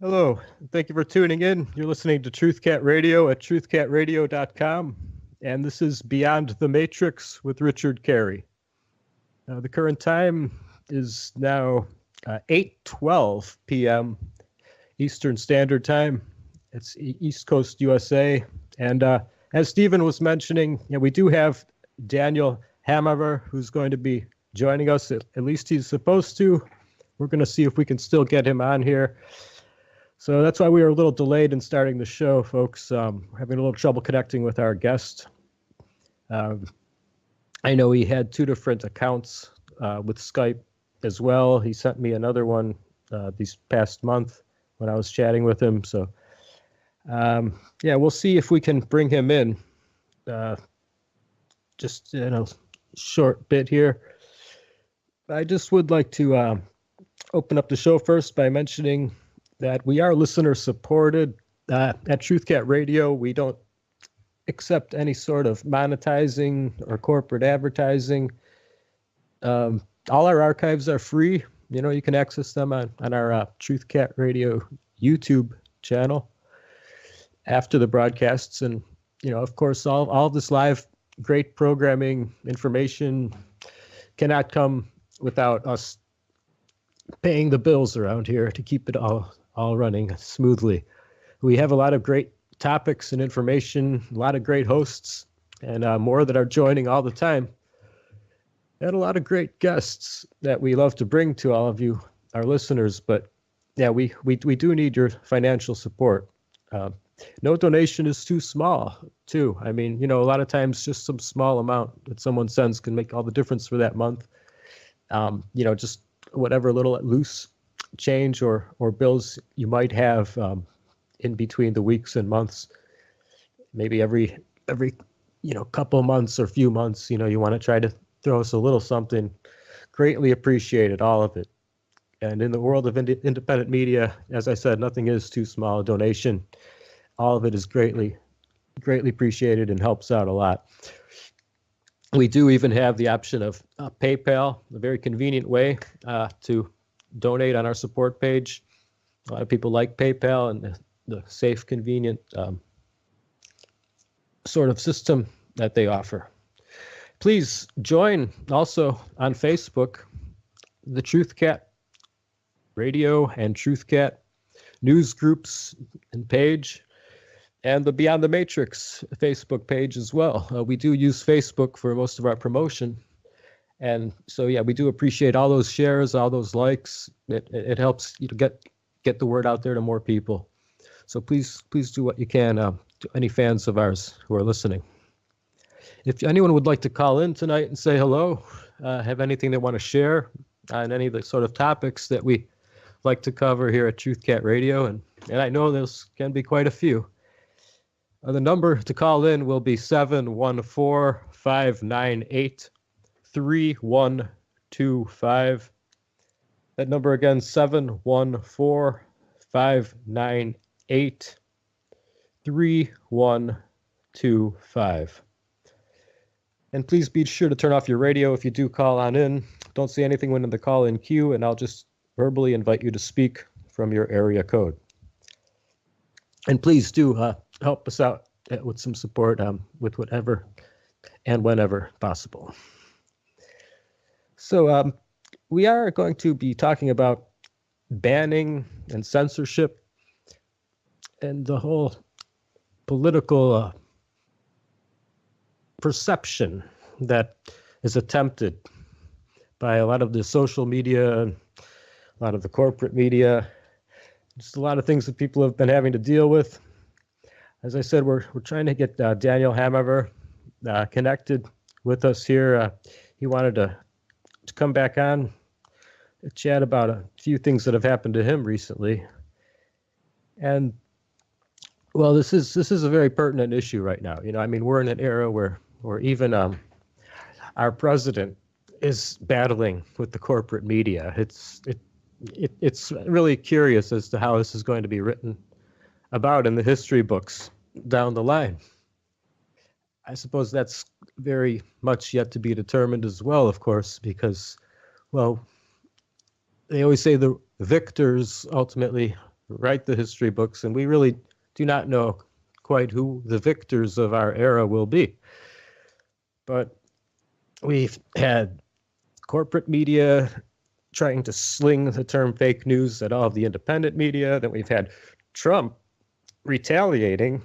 Hello, thank you for tuning in. You're listening to TruthCat Radio at truthcatradio.com, and this is Beyond the Matrix with Richard Carey. The current time is now 8:12 p.m. Eastern Standard Time. It's East Coast USA, and as Stephen was mentioning, we do have Daniel Hammarberg, who's going to be joining us. At least he's supposed to. We're going to see if we can still get him on here. So that's why we were a little delayed in starting the show, folks. We're having a little trouble connecting with our guest. I know he had two different accounts with Skype as well. He sent me another one this past month when I was chatting with him. So, we'll see if we can bring him in. Just short bit here. I just would like to open up the show first by mentioning that we are listener supported at TruthCat Radio. We don't accept any sort of monetizing or corporate advertising. All our archives are free. You can access them on our TruthCat Radio YouTube channel after the broadcasts. And, of course, all this live great programming information cannot come without us paying the bills around here to keep it all running smoothly. We have a lot of great topics and information, a lot of great hosts, and more that are joining all the time, and a lot of great guests that we love to bring to all of you, our listeners. But yeah, we do need your financial support. No donation is too small, too. I mean, a lot of times just some small amount that someone sends can make all the difference for that month. Just whatever little loose change or bills you might have in between the weeks and months, maybe every couple months or few months, you want to try to throw us a little something. Greatly appreciated, all of it. And in the world of independent media, as I said, nothing is too small a donation. All of it is greatly appreciated and helps out a lot. We do even have the option of PayPal, a very convenient way to donate on our support page. A lot of people like PayPal and the safe, convenient sort of system that they offer. Please join also on Facebook, the TruthCat Radio and TruthCat news groups and page, and the Beyond the Matrix Facebook page as well. We do use Facebook for most of our promotion. And so, we do appreciate all those shares, all those likes. It helps you to get the word out there to more people. So please do what you can to any fans of ours who are listening. If anyone would like to call in tonight and say hello, have anything they want to share on any of the sort of topics that we like to cover here at TruthCat Radio, and I know those can be quite a few. The number to call in will be 714-598-3125. That number again, 714-598-3125. And please be sure to turn off your radio if you do call on in. Don't say anything when in the call-in queue, and I'll just verbally invite you to speak from your area code. And please do help us out with some support with whatever and whenever possible. So we are going to be talking about banning and censorship and the whole political perception that is attempted by a lot of the social media, a lot of the corporate media, just a lot of things that people have been having to deal with. As I said, we're trying to get Daniel Hammarberg connected with us here. He wanted to come back on, chat about a few things that have happened to him recently. And well, this is a very pertinent issue right now. We're in an era where even our president is battling with the corporate media. It's really curious as to how this is going to be written about in the history books down the line. I suppose that's very much yet to be determined as well, of course, because, well, they always say the victors ultimately write the history books, and we really do not know quite who the victors of our era will be. But we've had corporate media trying to sling the term fake news at all of the independent media. Then we've had Trump retaliating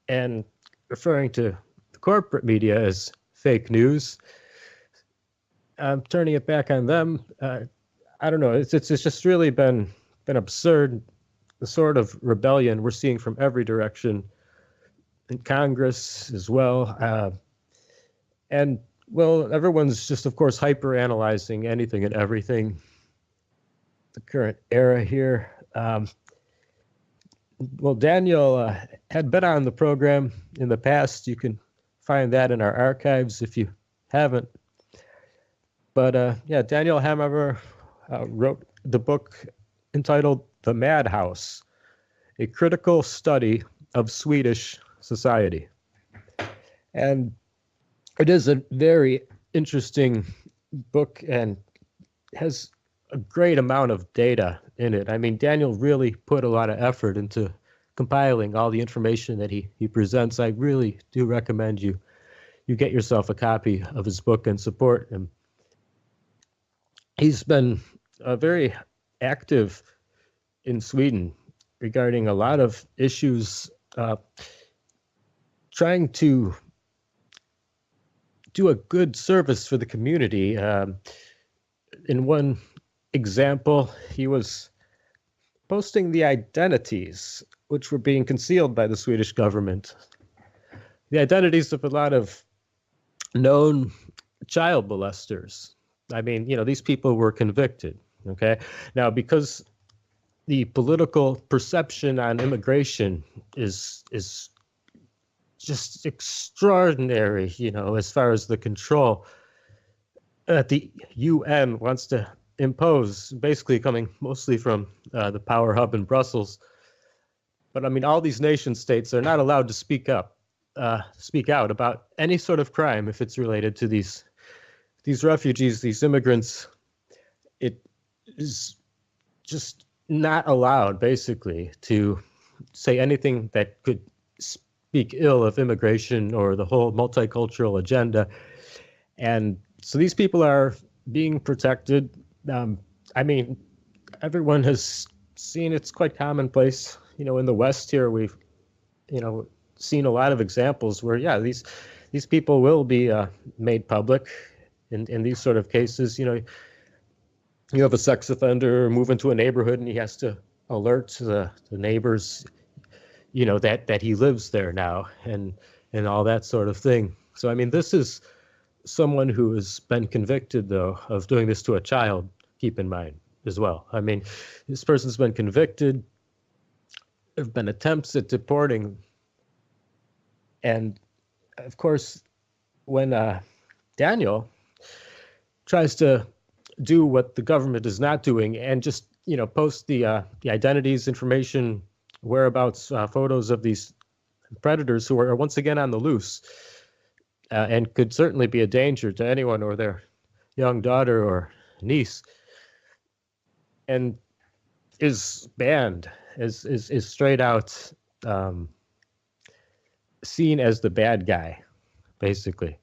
and referring to the corporate media as fake news. I'm turning it back on them. I don't know. It's just really been absurd. The sort of rebellion we're seeing from every direction in Congress as well. And well, everyone's just, of course, hyper analyzing anything and everything. The current era here. Well, Daniel had been on the program in the past. You can find that in our archives if you haven't. But yeah, Daniel Hammarberg wrote the book entitled The Madhouse, a critical study of Swedish society. And it is a very interesting book and has a great amount of data in it. I mean, Daniel really put a lot of effort into compiling all the information that he presents. I really do recommend you get yourself a copy of his book and support him. He's been very active in Sweden regarding a lot of issues, trying to do a good service for the community. In one example, he was posting the identities which were being concealed by the Swedish government. The identities of a lot of known child molesters. I mean, these people were convicted, okay? Now, because the political perception on immigration is just extraordinary, as far as the control that the UN wants to impose, basically coming mostly from the power hub in Brussels. But I mean, all these nation states are not allowed to speak out about any sort of crime if it's related to these refugees, these immigrants. It is just not allowed, basically, to say anything that could speak ill of immigration or the whole multicultural agenda. And so these people are being protected. I mean, everyone has seen, it's quite commonplace. In the West here, we've, seen a lot of examples where, yeah, these people will be made public in these sort of cases. You have a sex offender move into a neighborhood and he has to alert the neighbors, that he lives there now and all that sort of thing. So, I mean, this is someone who has been convicted, though, of doing this to a child, keep in mind as well. I mean, this person's been convicted. There have been attempts at deporting. And, of course, when Daniel tries to do what the government is not doing and just, post the identities, information, whereabouts, photos of these predators who are once again on the loose and could certainly be a danger to anyone or their young daughter or niece, and is banned, is straight out seen as the bad guy, basically.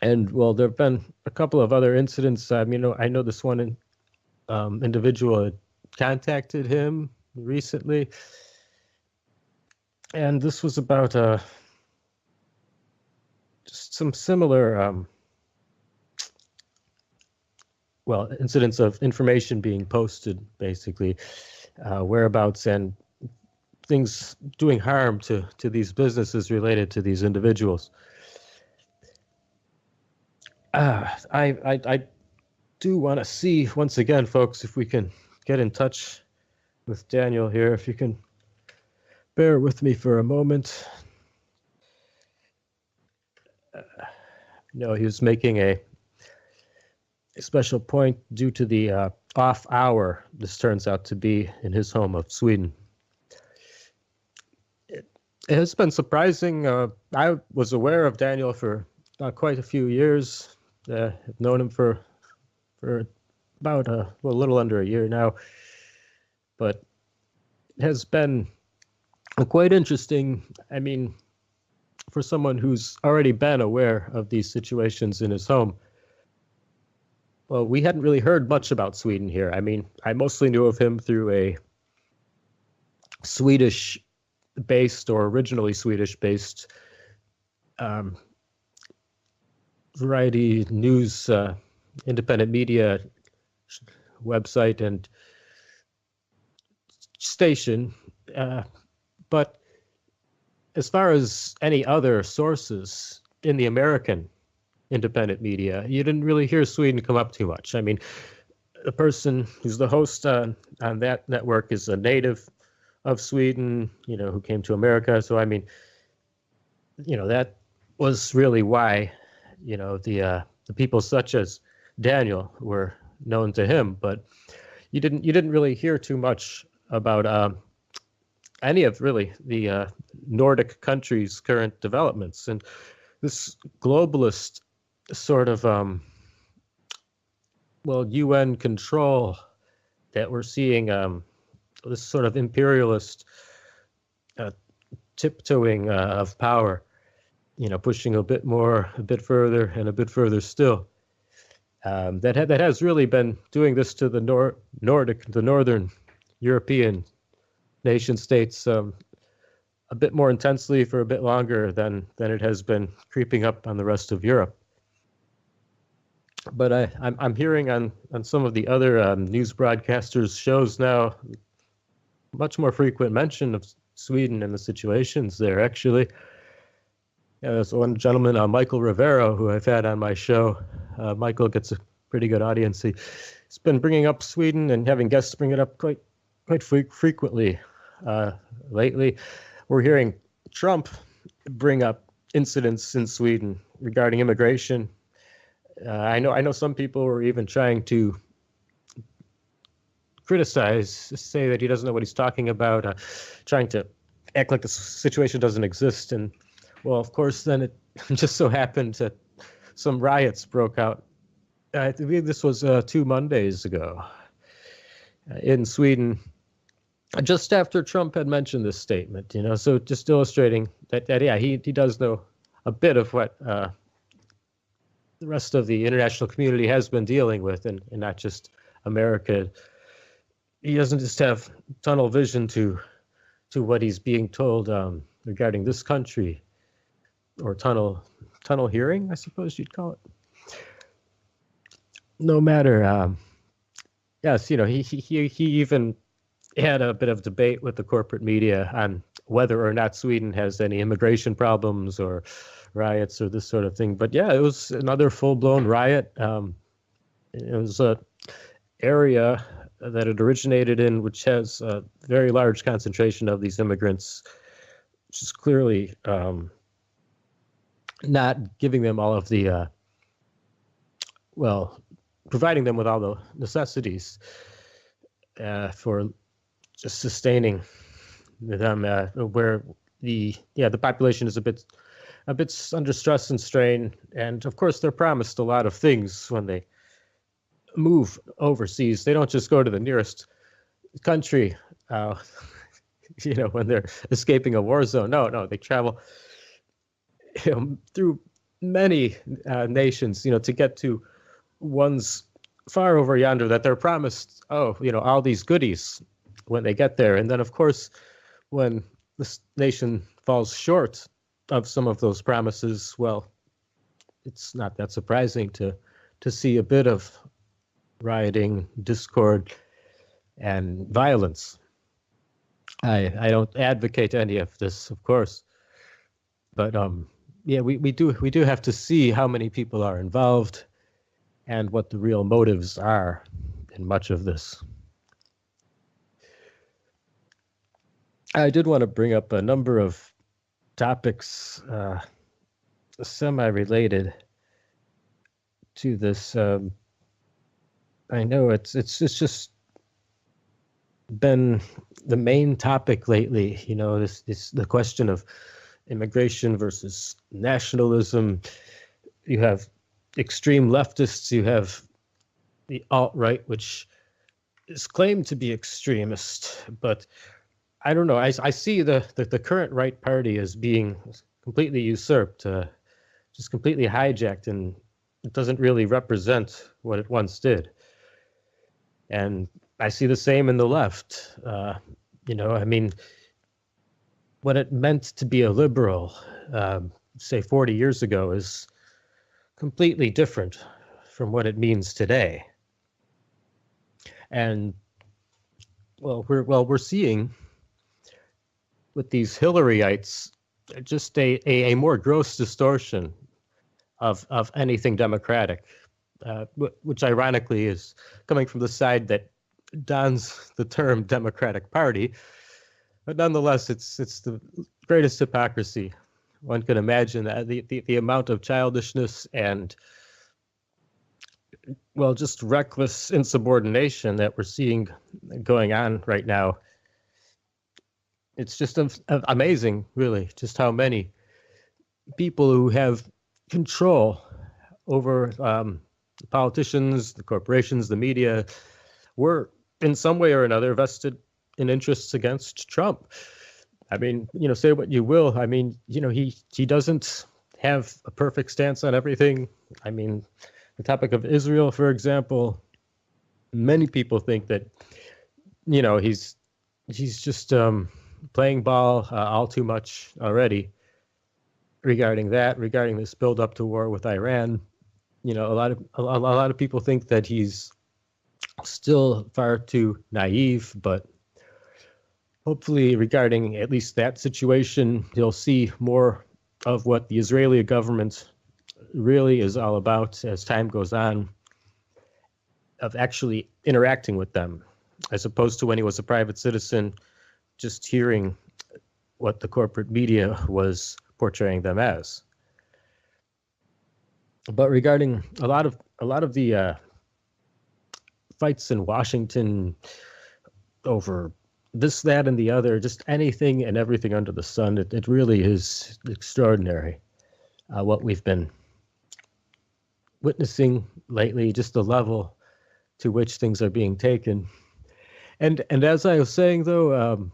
And well, there have been a couple of other incidents. I know this one individual had contacted him recently, and this was about just some similar incidents of information being posted, basically, whereabouts and things doing harm to these businesses related to these individuals. I do want to see, once again, folks, if we can get in touch with Daniel here, if you can bear with me for a moment. He was making a special point due to the off hour this turns out to be in his home of Sweden. It has been surprising. I was aware of Daniel for quite a few years. I've known him for about a little under a year now. but it has been quite interesting. I mean, for someone who's already been aware of these situations in his home, well, we hadn't really heard much about Sweden here. I mean, I mostly knew of him through a Swedish-based or originally Swedish-based variety news, independent media website and station. But as far as any other sources in the American independent media, you didn't really hear Sweden come up too much. I mean, the person who's the host on that network is a native of Sweden, who came to America. So, I mean, that was really why, the people such as Daniel were known to him. But you didn't really hear too much about any of really the Nordic countries' current developments. And this globalist sort of UN control that we're seeing, this sort of imperialist tiptoeing of power, pushing a bit further and a bit further still. That has really been doing this to the northern European nation states a bit more intensely for a bit longer than it has been creeping up on the rest of Europe. But I'm hearing on some of the other news broadcasters' shows now much more frequent mention of Sweden and the situations there. Actually, there's one gentleman, Michael Rivero, who I've had on my show. Michael gets a pretty good audience. He's been bringing up Sweden and having guests bring it up quite frequently lately. We're hearing Trump bring up incidents in Sweden regarding immigration. I know some people were even trying to say that he doesn't know what he's talking about, trying to act like the situation doesn't exist. And well, of course, then it just so happened that some riots broke out. I believe this was 2 Mondays ago in Sweden, just after Trump had mentioned this statement. So just illustrating that he does know a bit of what the rest of the international community has been dealing with, and not just America. He doesn't just have tunnel vision to what he's being told regarding this country, or tunnel hearing, I suppose you'd call it. No matter, yes, he even had a bit of debate with the corporate media on whether or not Sweden has any immigration problems or riots or this sort of thing. But yeah, it was another full-blown riot. It was a area that it originated in, which has a very large concentration of these immigrants, which is clearly not giving them all of the, providing them with all the necessities for just sustaining them, where the population is a bit under stress and strain. And of course, they're promised a lot of things when they move overseas. They don't just go to the nearest country, when they're escaping a war zone. No, they travel through many nations, to get to ones far over yonder that they're promised, all these goodies when they get there. And then, of course, when this nation falls short of some of those promises, well, it's not that surprising to see a bit of rioting, discord, and violence. I don't advocate any of this, of course, but we do have to see how many people are involved and what the real motives are in much of this. I did want to bring up a number of topics semi-related to this. I know it's just been the main topic lately. This the question of immigration versus nationalism. You have extreme leftists. You have the alt-right, which is claimed to be extremist, but I don't know. I see the current right party as being completely usurped, just completely hijacked, and it doesn't really represent what it once did. And I see the same in the left. I mean, what it meant to be a liberal, say 40 years ago, is completely different from what it means today. And we're seeing with these Hillaryites just a more gross distortion of anything democratic, which ironically is coming from the side that dons the term Democratic Party. But nonetheless, it's the greatest hypocrisy one could imagine. The amount of childishness and, well, just reckless insubordination that we're seeing going on right now. It's just amazing, really, just how many people who have control over the politicians, the corporations, the media, were in some way or another vested in interests against Trump. I mean, say what you will. I mean, he doesn't have a perfect stance on everything. I mean, the topic of Israel, for example, many people think that, he's just playing ball all too much already regarding this build up to war with Iran. A lot of people think that he's still far too naive, but hopefully regarding at least that situation, he'll see more of what the Israeli government really is all about as time goes on, of actually interacting with them, as opposed to when he was a private citizen, just hearing what the corporate media was portraying them as. But regarding a lot of the fights in Washington over this, that, and the other, just anything and everything under the sun, it really is extraordinary what we've been witnessing lately, just the level to which things are being taken. And as I was saying, though,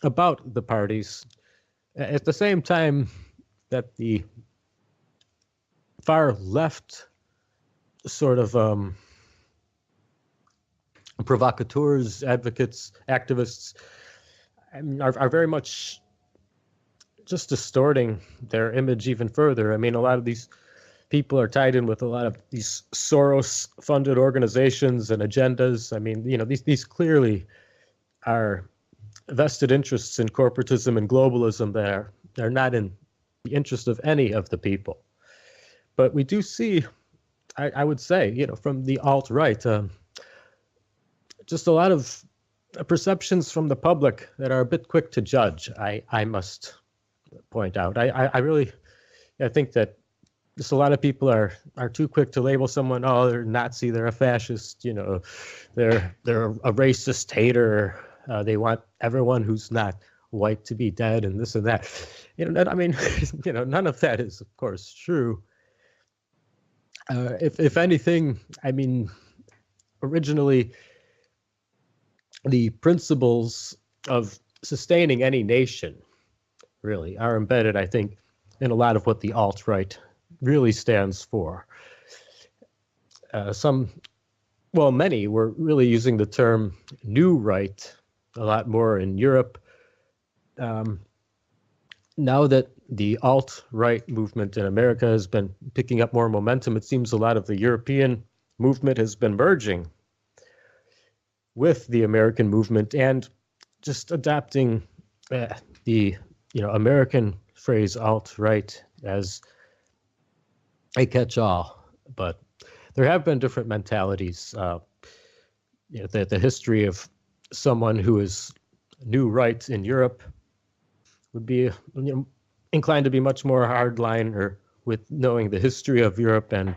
about the parties, at the same time that the far left sort of provocateurs, advocates, activists, are very much just distorting their image even further. I mean, a lot of these people are tied in with a lot of these Soros-funded organizations and agendas. I mean, these clearly are vested interests in corporatism and globalism that are not in the interest of any of the people. But we do see, I would say, from the alt-right, just a lot of perceptions from the public that are a bit quick to judge, I must point out. I think that just a lot of people are too quick to label someone, oh, they're Nazi, they're a fascist, they're a racist hater, they want everyone who's not white to be dead and this and that. I mean, none of that is, of course, true. If anything, I mean, originally, the principles of sustaining any nation really are embedded, I think, in a lot of what the alt-right really stands for. Many were really using the term new right a lot more in Europe. Now that the alt-right movement in America has been picking up more momentum, it seems a lot of the European movement has been merging with the American movement and just adopting the American phrase alt-right as a catch-all. But there have been different mentalities. The history of someone who is new right in Europe would be inclined to be much more hardline, or with knowing the history of Europe and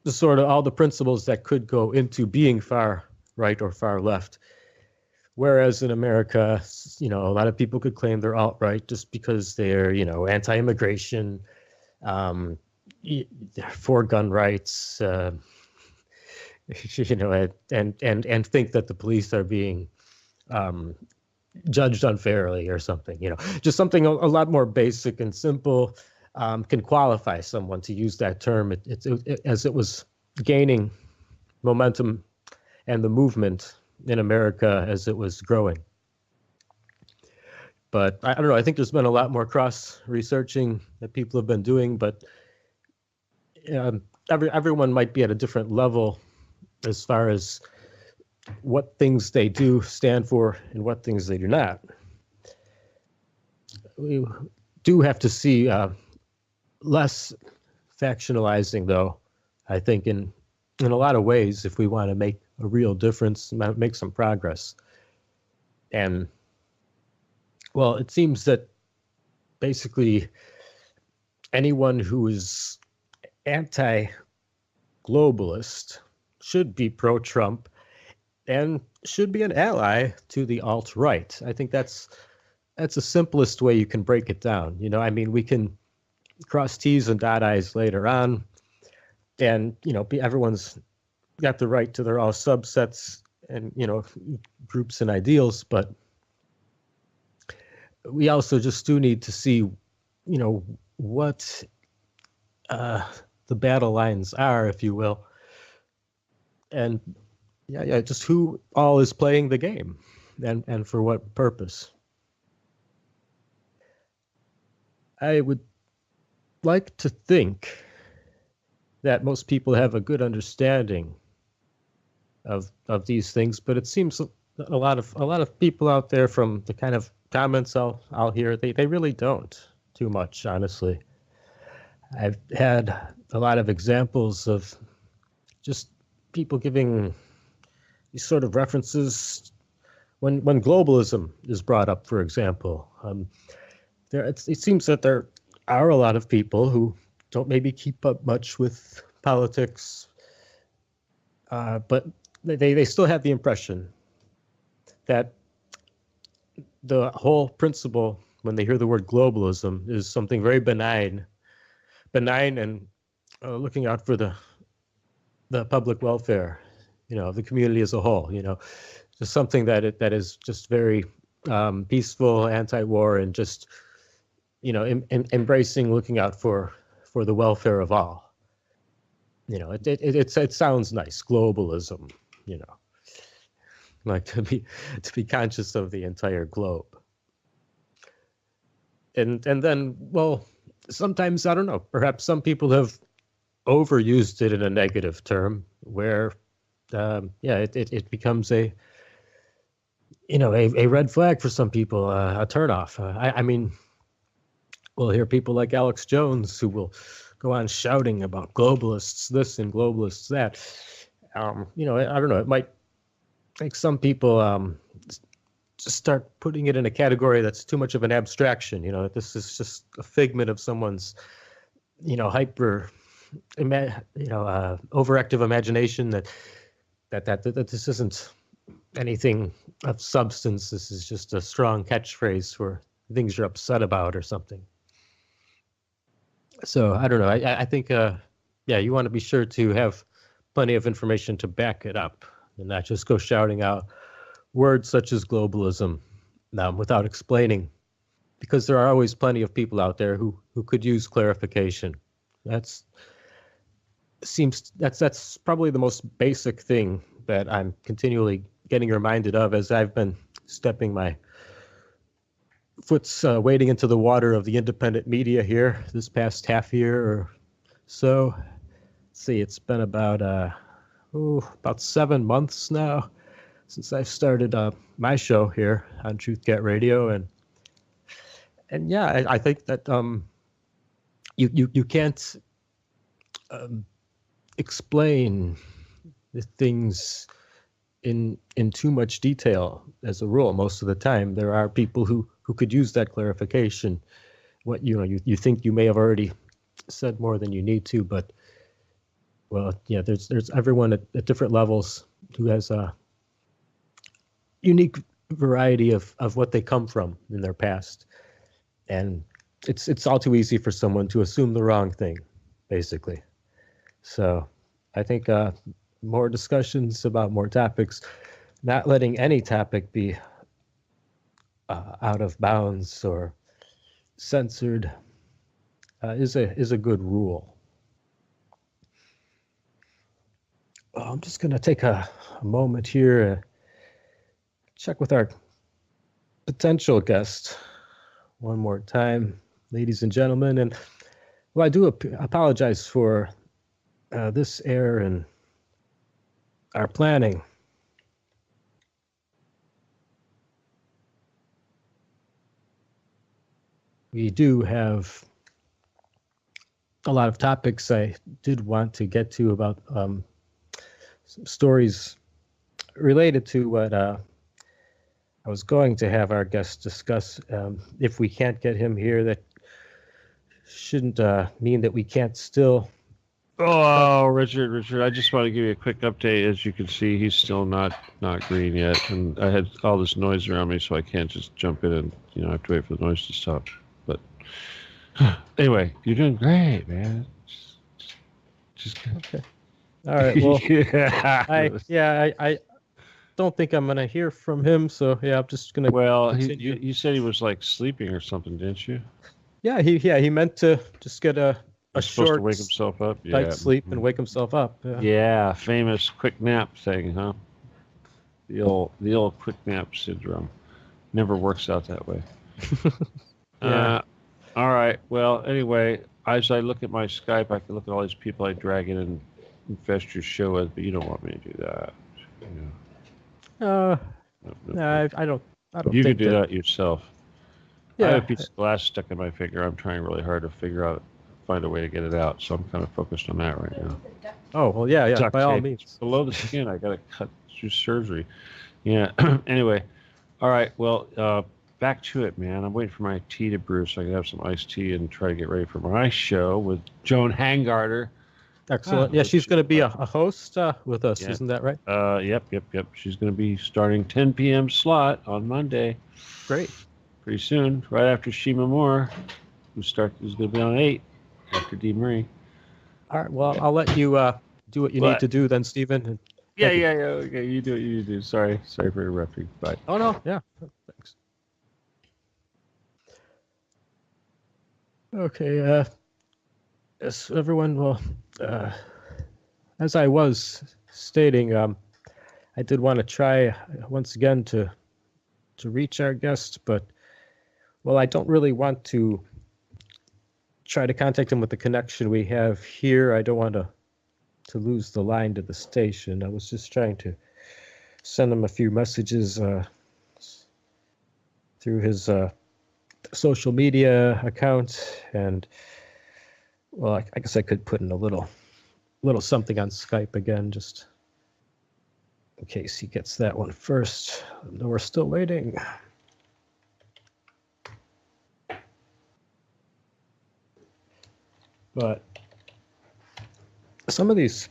the sort of all the principles that could go into being far right or far left. Whereas in America, a lot of people could claim they're alt-right just because they're, anti-immigration, they're for gun rights, you know, and think that the police are being judged unfairly or something. You know, just something a lot more basic and simple can qualify someone to use that term. As it was gaining momentum and the movement in America as it was growing. But I don't know. I think there's been a lot more cross researching that people have been doing, but everyone might be at a different level as far as what things they do stand for and what things they do not. We do have to see less factionalizing, though, I think, in a lot of ways, if we want to make a real difference, make some progress. And, well, it seems that basically anyone who is anti-globalist should be pro-Trump and should be an ally to the alt-right. I think that's the simplest way you can break it down. You know, I mean, we can cross T's and dot I's later on, and, you know, everyone's got the right to their all subsets and, you know, groups and ideals, but we also just do need to see, you know, what the battle lines are, if you will, and just who all is playing the game and for what purpose. I would like to think that most people have a good understanding of these things, but it seems a lot of people out there, from the kind of comments I'll hear, they really don't too much, honestly. I've had a lot of examples of just people giving these sort of references when globalism is brought up, for example. It seems that there are a lot of people who don't maybe keep up much with politics, but they still have the impression that the whole principle, when they hear the word globalism, is something very benign and looking out for the public welfare, you know, of the community as a whole. You know, just something that is just very peaceful, anti-war, and just, you know, embracing looking out for the welfare of all. You know, it sounds nice, globalism. You know, like to be conscious of the entire globe. And then, well, sometimes, I don't know, perhaps some people have overused it in a negative term where, it becomes a red flag for some people, a turnoff. I mean, we'll hear people like Alex Jones who will go on shouting about globalists this and globalists that. You know, I don't know, it might make some people just start putting it in a category that's too much of an abstraction. You know, this is just a figment of someone's, you know, overactive imagination, that this isn't anything of substance. This is just a strong catchphrase for things you're upset about or something. So I don't know. I think, you want to be sure to have plenty of information to back it up and not just go shouting out words such as globalism without explaining, because there are always plenty of people out there who could use clarification. That's probably the most basic thing that I'm continually getting reminded of as I've been stepping my foot's wading into the water of the independent media here this past half year or so. Let's see, it's been about 7 months now since I started my show here on Truth Cat Radio, and yeah, I think that you can't explain the things in too much detail as a rule. Most of the time, there are people who could use that clarification. What you think you may have already said more than you need to, but well, yeah, there's everyone at different levels who has a unique variety of what they come from in their past, and it's all too easy for someone to assume the wrong thing, basically. So I think more discussions about more topics, not letting any topic be out of bounds or censored is a good rule. I'm just going to take a moment here, check with our potential guest one more time, ladies and gentlemen. And well, I do apologize for this error in our planning. We do have a lot of topics I did want to get to about some stories related to what I was going to have our guest discuss. If we can't get him here, that shouldn't mean that we can't still. Oh, Richard, I just want to give you a quick update. As you can see, he's still not green yet, and I had all this noise around me, so I can't just jump in and I have to wait for the noise to stop. But anyway, you're doing great, man. Just okay. All right. Well, I don't think I'm gonna hear from him, so yeah, I'm just gonna. Well, you said he was like sleeping or something, didn't you? Yeah, he meant to just get a He's short supposed to wake himself up. light sleep and wake himself up. Yeah, famous quick nap thing, huh? The old quick nap syndrome. Never works out that way. Yeah. All right. Well, anyway, as I look at my Skype, I can look at all these people I drag in and infest your show with, but you don't want me to do that. No, I don't. You think can do that yourself. Yeah. I have a piece of glass stuck in my finger. I'm trying really hard to find a way to get it out. So I'm kind of focused on that right now. Oh well, yeah. Duct By all tape. means. It's below the skin. I got to cut through surgery. Yeah. Anyway, all right. Well, back to it, man. I'm waiting for my tea to brew so I can have some iced tea and try to get ready for my show with Joan Hangarter. Excellent. Yeah, she's going to be a host with us, isn't that right? Yep. She's going to be starting 10 p.m. slot on Monday. Great. Pretty soon, right after Shima Moore, who's going to be on 8 after Dee Marie. All right. Well, I'll let you do what you need to do then, Stephen. Yeah. Okay, you do what you do. Sorry for interrupting. Bye. Oh no. Yeah. Thanks. Okay. Yes, everyone. Well, as I was stating, I did want to try once again to reach our guest, but well, I don't really want to try to contact him with the connection we have here. I don't want to lose the line to the station. I was just trying to send him a few messages through his social media account, and well, I guess I could put in a little something on Skype again, just in case he gets that one first. No, we're still waiting. But some of these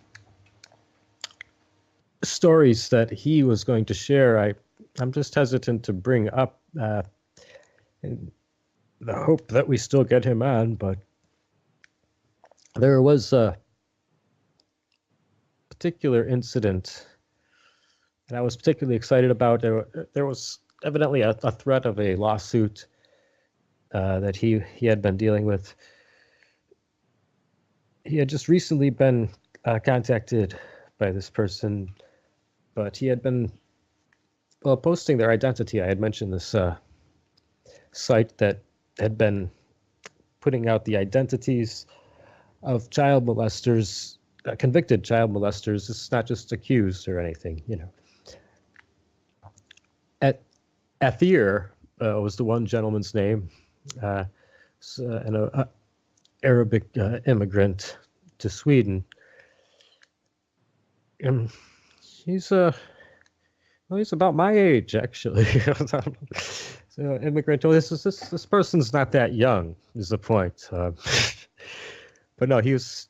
stories that he was going to share, I'm just hesitant to bring up in the hope that we still get him on, but there was a particular incident that I was particularly excited about. There was evidently a threat of a lawsuit that he had been dealing with. He had just recently been contacted by this person, but he had been posting their identity. I had mentioned this site that had been putting out the identities of child molesters, convicted child molesters. It's not just accused or anything, Athir was the one gentleman's name, an Arabic immigrant to Sweden. And he's about my age, actually. So immigrant. This person's not that young, is the point. But no, he was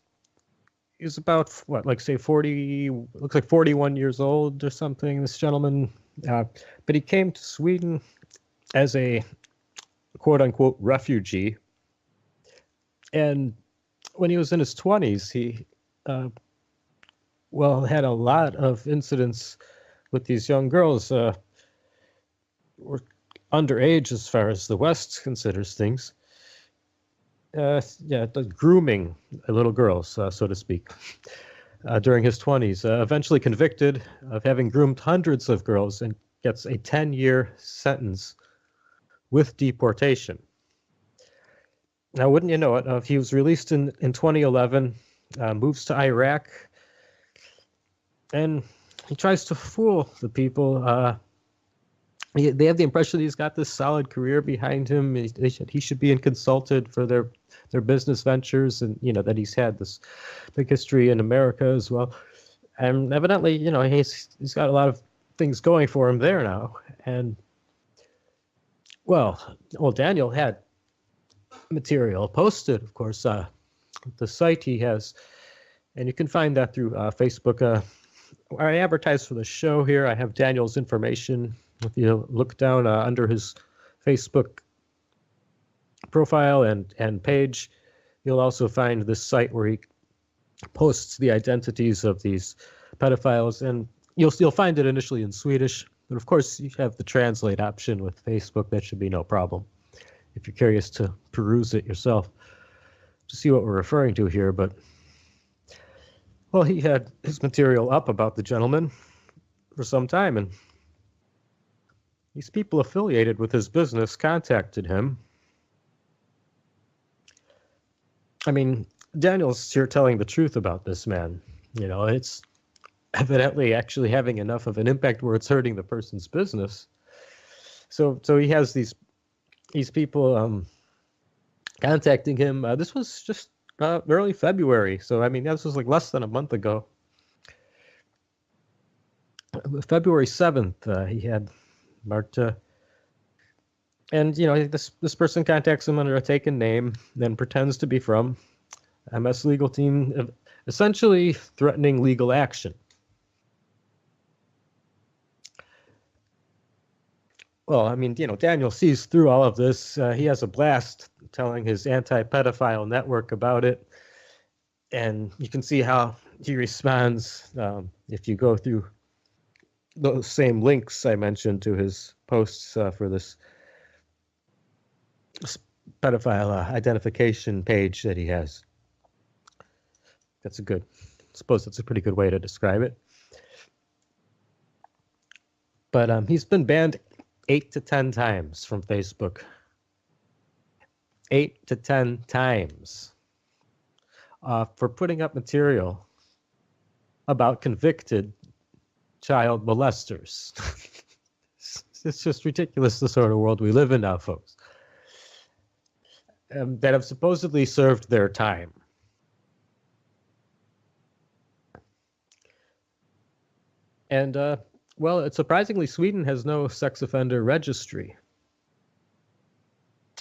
about what, like say 40, looks like 41 years old or something. This gentleman, but he came to Sweden as a quote unquote refugee, and when he was in his 20s, he well, had a lot of incidents with these young girls. Were underage as far as the West considers things. The grooming little girls, so to speak, during his 20s. Eventually convicted of having groomed hundreds of girls and gets a 10-year sentence with deportation. Now, wouldn't you know it, he was released in 2011, moves to Iraq, and he tries to fool the people. They have the impression he's got this solid career behind him. He should be consulted for their business ventures, and that he's had this big history in America as well. And evidently, he's got a lot of things going for him there now. And well, old Daniel had material posted, of course, the site he has, and you can find that through Facebook. I advertise for the show here. I have Daniel's information. If you look down under his Facebook profile and page, you'll also find this site where he posts the identities of these pedophiles, and you'll find it initially in Swedish, but of course you have the translate option with Facebook. That should be no problem if you're curious to peruse it yourself to see what we're referring to here. But well, he had his material up about the gentleman for some time, and these people affiliated with his business contacted him. I mean, Daniel's here telling the truth about this man. It's evidently actually having enough of an impact where it's hurting the person's business. So he has these people contacting him. This was just early February. So, I mean, this was like less than a month ago. February 7th, he had marked, and this person contacts him under a taken name, then pretends to be from MS Legal Team, essentially threatening legal action. Well, I mean, Daniel sees through all of this. He has a blast telling his anti-pedophile network about it, and you can see how he responds if you go through those same links I mentioned to his posts for this pedophile identification page that he has. I suppose that's a pretty good way to describe it. But he's been banned 8 to 10 times from Facebook. 8 to 10 times for putting up material about convicted child molesters. It's just ridiculous, the sort of world we live in now, folks. That have supposedly served their time. And, well, it's surprisingly, Sweden has no sex offender registry.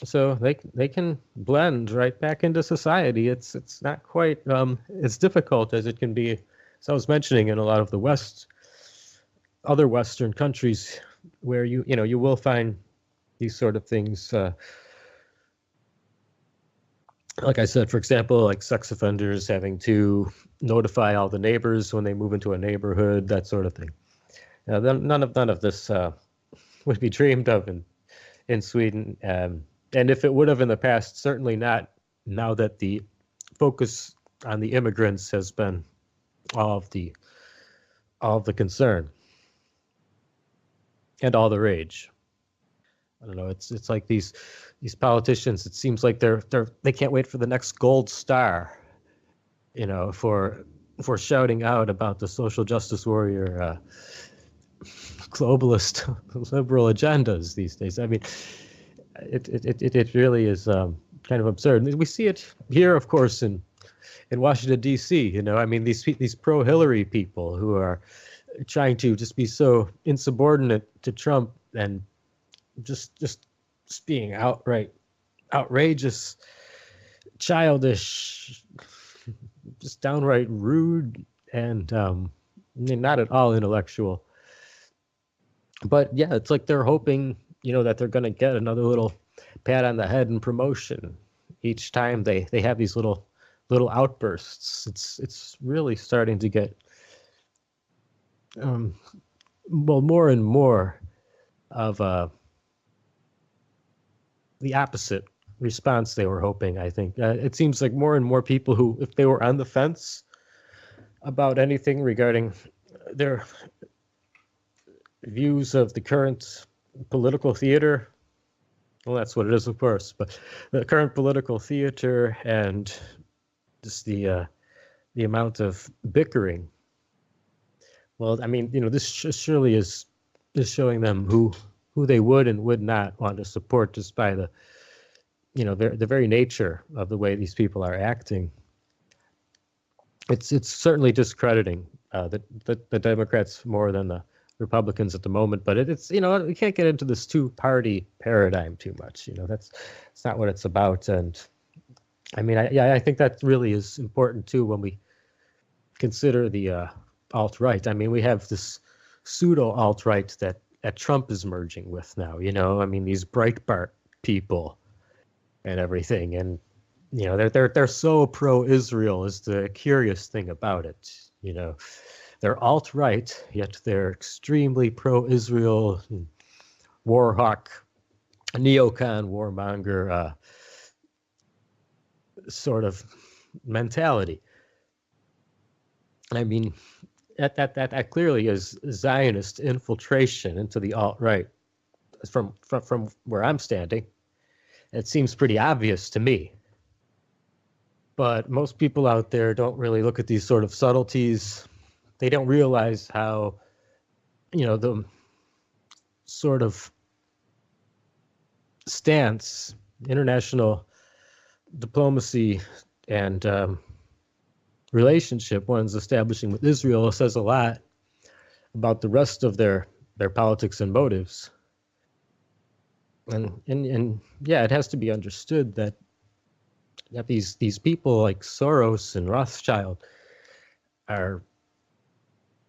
So they can blend right back into society. It's not quite as difficult as it can be, as I was mentioning, in a lot of the other Western countries, where you will find these sort of things. Like I said, for example, like sex offenders having to notify all the neighbors when they move into a neighborhood, that sort of thing. None of this would be dreamed of in Sweden. And if it would have in the past, certainly not now that the focus on the immigrants has been all of the concern and all the rage. I don't know. It's like these politicians. It seems like they can't wait for the next gold star, for shouting out about the social justice warrior, globalist, liberal agendas these days. I mean, it really is kind of absurd. We see it here, of course, in Washington D.C. I mean, these pro-Hillary people who are trying to just be so insubordinate to Trump and just being outright outrageous, childish, just downright rude, and not at all intellectual. But yeah, it's like they're hoping, that they're going to get another little pat on the head and promotion each time they have these little outbursts. It's really starting to get well, more and more of the opposite response they were hoping, I think. It seems like more and more people who, if they were on the fence about anything regarding their views of the current political theater, well, that's what it is, of course, but the current political theater and just the amount of bickering. Well, I mean, this surely is showing them who they would and would not want to support just by the the very nature of the way these people are acting. It's certainly discrediting the Democrats more than the Republicans at the moment, but it's we can't get into this two-party paradigm too much. It's not what it's about. And I mean, I think that really is important too when we consider the alt-right. I mean, we have this pseudo alt-right that Trump is merging with now. I mean, these Breitbart people and everything, and they're so pro-Israel is the curious thing about it. They're alt-right, yet they're extremely pro-Israel, war hawk, neocon, warmonger sort of mentality. I mean, that clearly is Zionist infiltration into the alt-right. From where I'm standing, it seems pretty obvious to me. But most people out there don't really look at these sort of subtleties. They don't realize how, the sort of stance, international diplomacy and relationship one's establishing with Israel says a lot about the rest of their politics and motives. And yeah, it has to be understood that these people like Soros and Rothschild are,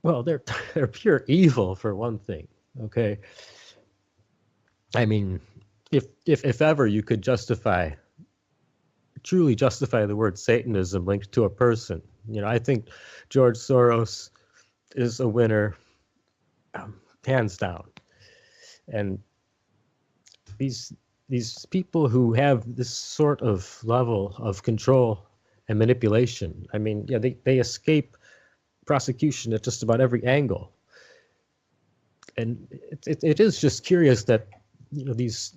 well, they're pure evil for one thing. Okay, I mean, if ever you could truly justify the word Satanism linked to a person, I think George Soros is a winner, hands down. And these people who have this sort of level of control and manipulation, I mean, yeah, they escape prosecution at just about every angle. And it is just curious that these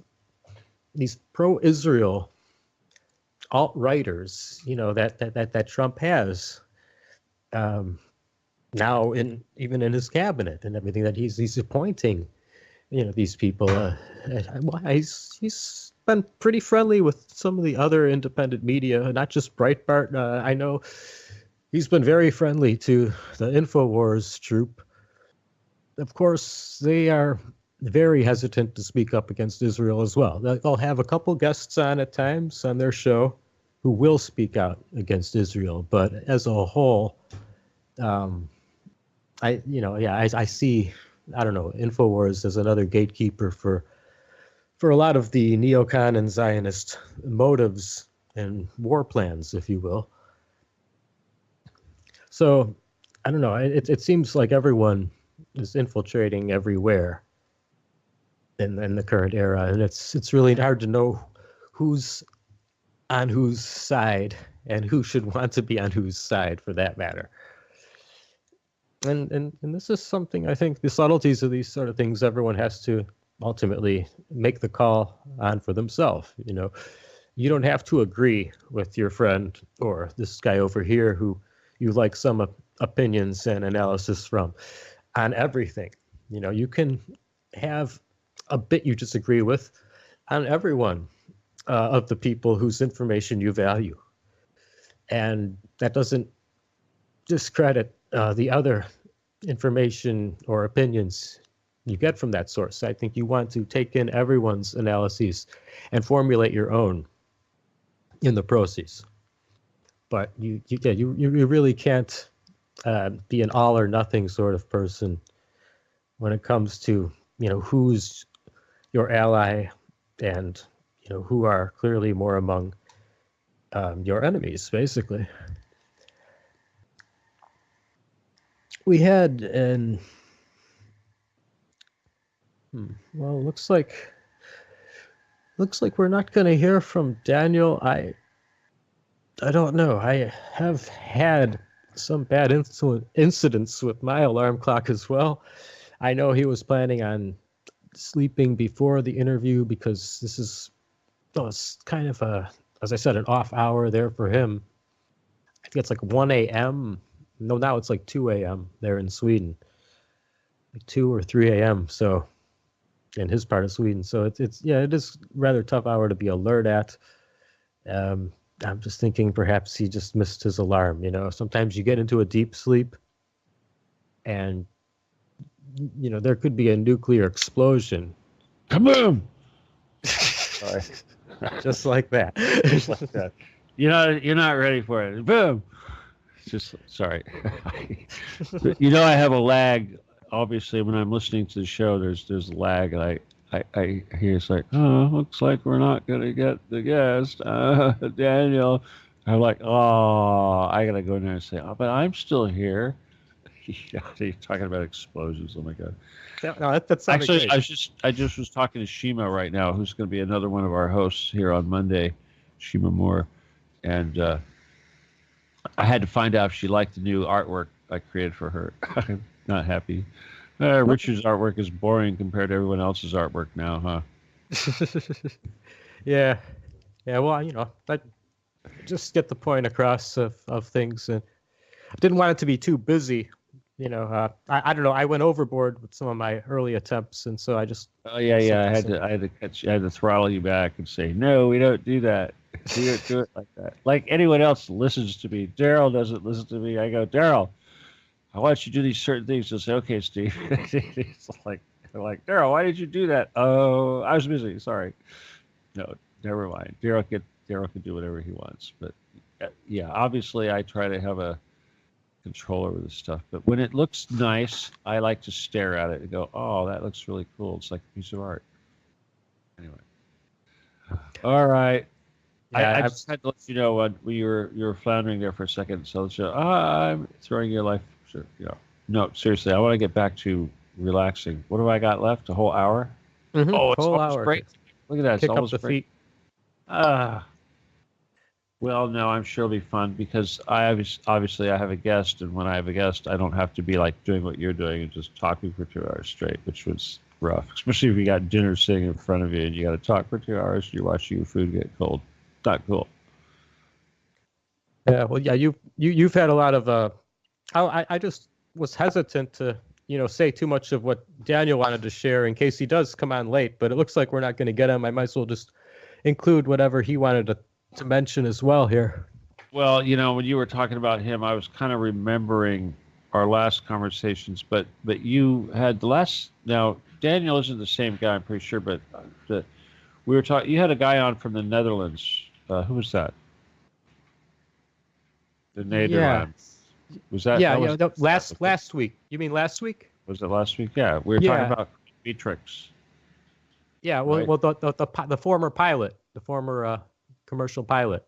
pro-Israel alt-righters, that Trump has now even in his cabinet and everything, that he's appointing these people. He's been pretty friendly with some of the other independent media, not just Breitbart. I know he's been very friendly to the InfoWars troop. Of course, they are very hesitant to speak up against Israel as well. They'll have a couple guests on at times on their show who will speak out against Israel, but as a whole, I see, I don't know, InfoWars as another gatekeeper for a lot of the neocon and Zionist motives and war plans, if you will. So, I don't know, it seems like everyone is infiltrating everywhere in the current era, and it's really hard to know who's on whose side and who should want to be on whose side, for that matter. And this is something, I think, the subtleties of these sort of things, everyone has to ultimately make the call on for themselves. You don't have to agree with your friend or this guy over here who you like some opinions and analysis from on everything. You can have a bit you disagree with on everyone of the people whose information you value. And that doesn't discredit the other information or opinions you get from that source. I think you want to take in everyone's analyses and formulate your own in the process. But you really can't be an all or nothing sort of person when it comes to who's your ally and who are clearly more among your enemies, basically. we had well, looks like we're not going to hear from Daniel. I don't know. I have had some bad incidents with my alarm clock as well. I know he was planning on sleeping before the interview because this is, well, it's kind of as I said, an off hour there for him. I think it's like 1 a.m. No, now it's like 2 a.m. there in Sweden, like 2 or 3 a.m. So in his part of Sweden. So it's yeah, it is rather tough hour to be alert at. I'm just thinking perhaps he just missed his alarm. You know, sometimes you get into a deep sleep and, you know, there could be a nuclear explosion. Kaboom! Sorry. Just like that. Just like that. You're not ready for it. Boom! Just sorry. You know, I have a lag. Obviously, when I'm listening to the show, there's a lag, and I hear it's like, oh, looks like we're not gonna get the guest, Daniel. I'm like, oh, I gotta go in there and say, oh, but I'm still here. Yeah, you're talking about explosions. Oh my god. No, that's actually great. I just was talking to Shima right now, who's going to be another one of our hosts here on Monday, Shima Moore, and I had to find out if she liked the new artwork I created for her. I'm not happy. Richard's artwork is boring compared to everyone else's artwork now, huh? Yeah. Well, you know, I just get the point across of things, and I didn't want it to be too busy. You know, I don't know. I went overboard with some of my early attempts, and so I just. Oh yeah. I had to catch. I had to throttle you back and say, no, we don't do that. We don't do it like that. Like anyone else listens to me. Daryl doesn't listen to me. I go, Daryl, I want you to do these certain things. He'll say, okay, Steve. It's like, Daryl, why did you do that? Oh, I was busy. Sorry. No, never mind. Daryl can do whatever he wants. But yeah, obviously I try to have a control over this stuff. But when it looks nice, I like to stare at it and go, oh, that looks really cool. It's like a piece of art. Anyway. All right. Yeah, I just had to let you know you were floundering there for a second. So I'm throwing your life. Sure. Yeah. No, seriously, I want to get back to relaxing. What do I got left? A whole hour? Mm-hmm. Oh, it's whole almost hour. break. Look at that. Kick it's almost up the break. feet. Well, no, I'm sure it'll be fun because obviously I have a guest, and when I have a guest, I don't have to be like doing what you're doing and just talking for 2 hours straight, which was rough. Especially if you got dinner sitting in front of you and you got to talk for 2 hours. You're watching your food get cold. Not cool. Yeah, well, yeah, you've had a lot of. I just was hesitant to say too much of what Daniel wanted to share in case he does come on late. But it looks like we're not going to get him. I might as well just include whatever he wanted to mention as well here. Well, when you were talking about him, I was kind of remembering our last conversations. But you had the last. Now Daniel isn't the same guy, I'm pretty sure. But we were talking. You had a guy on from the Netherlands. Who was that? The Netherlands. Yeah. Was that? Yeah, that was, last week. You mean last week? Was it last week? Yeah, we were talking about Beatrix. Yeah, well, right? well, the former pilot, the former commercial pilot.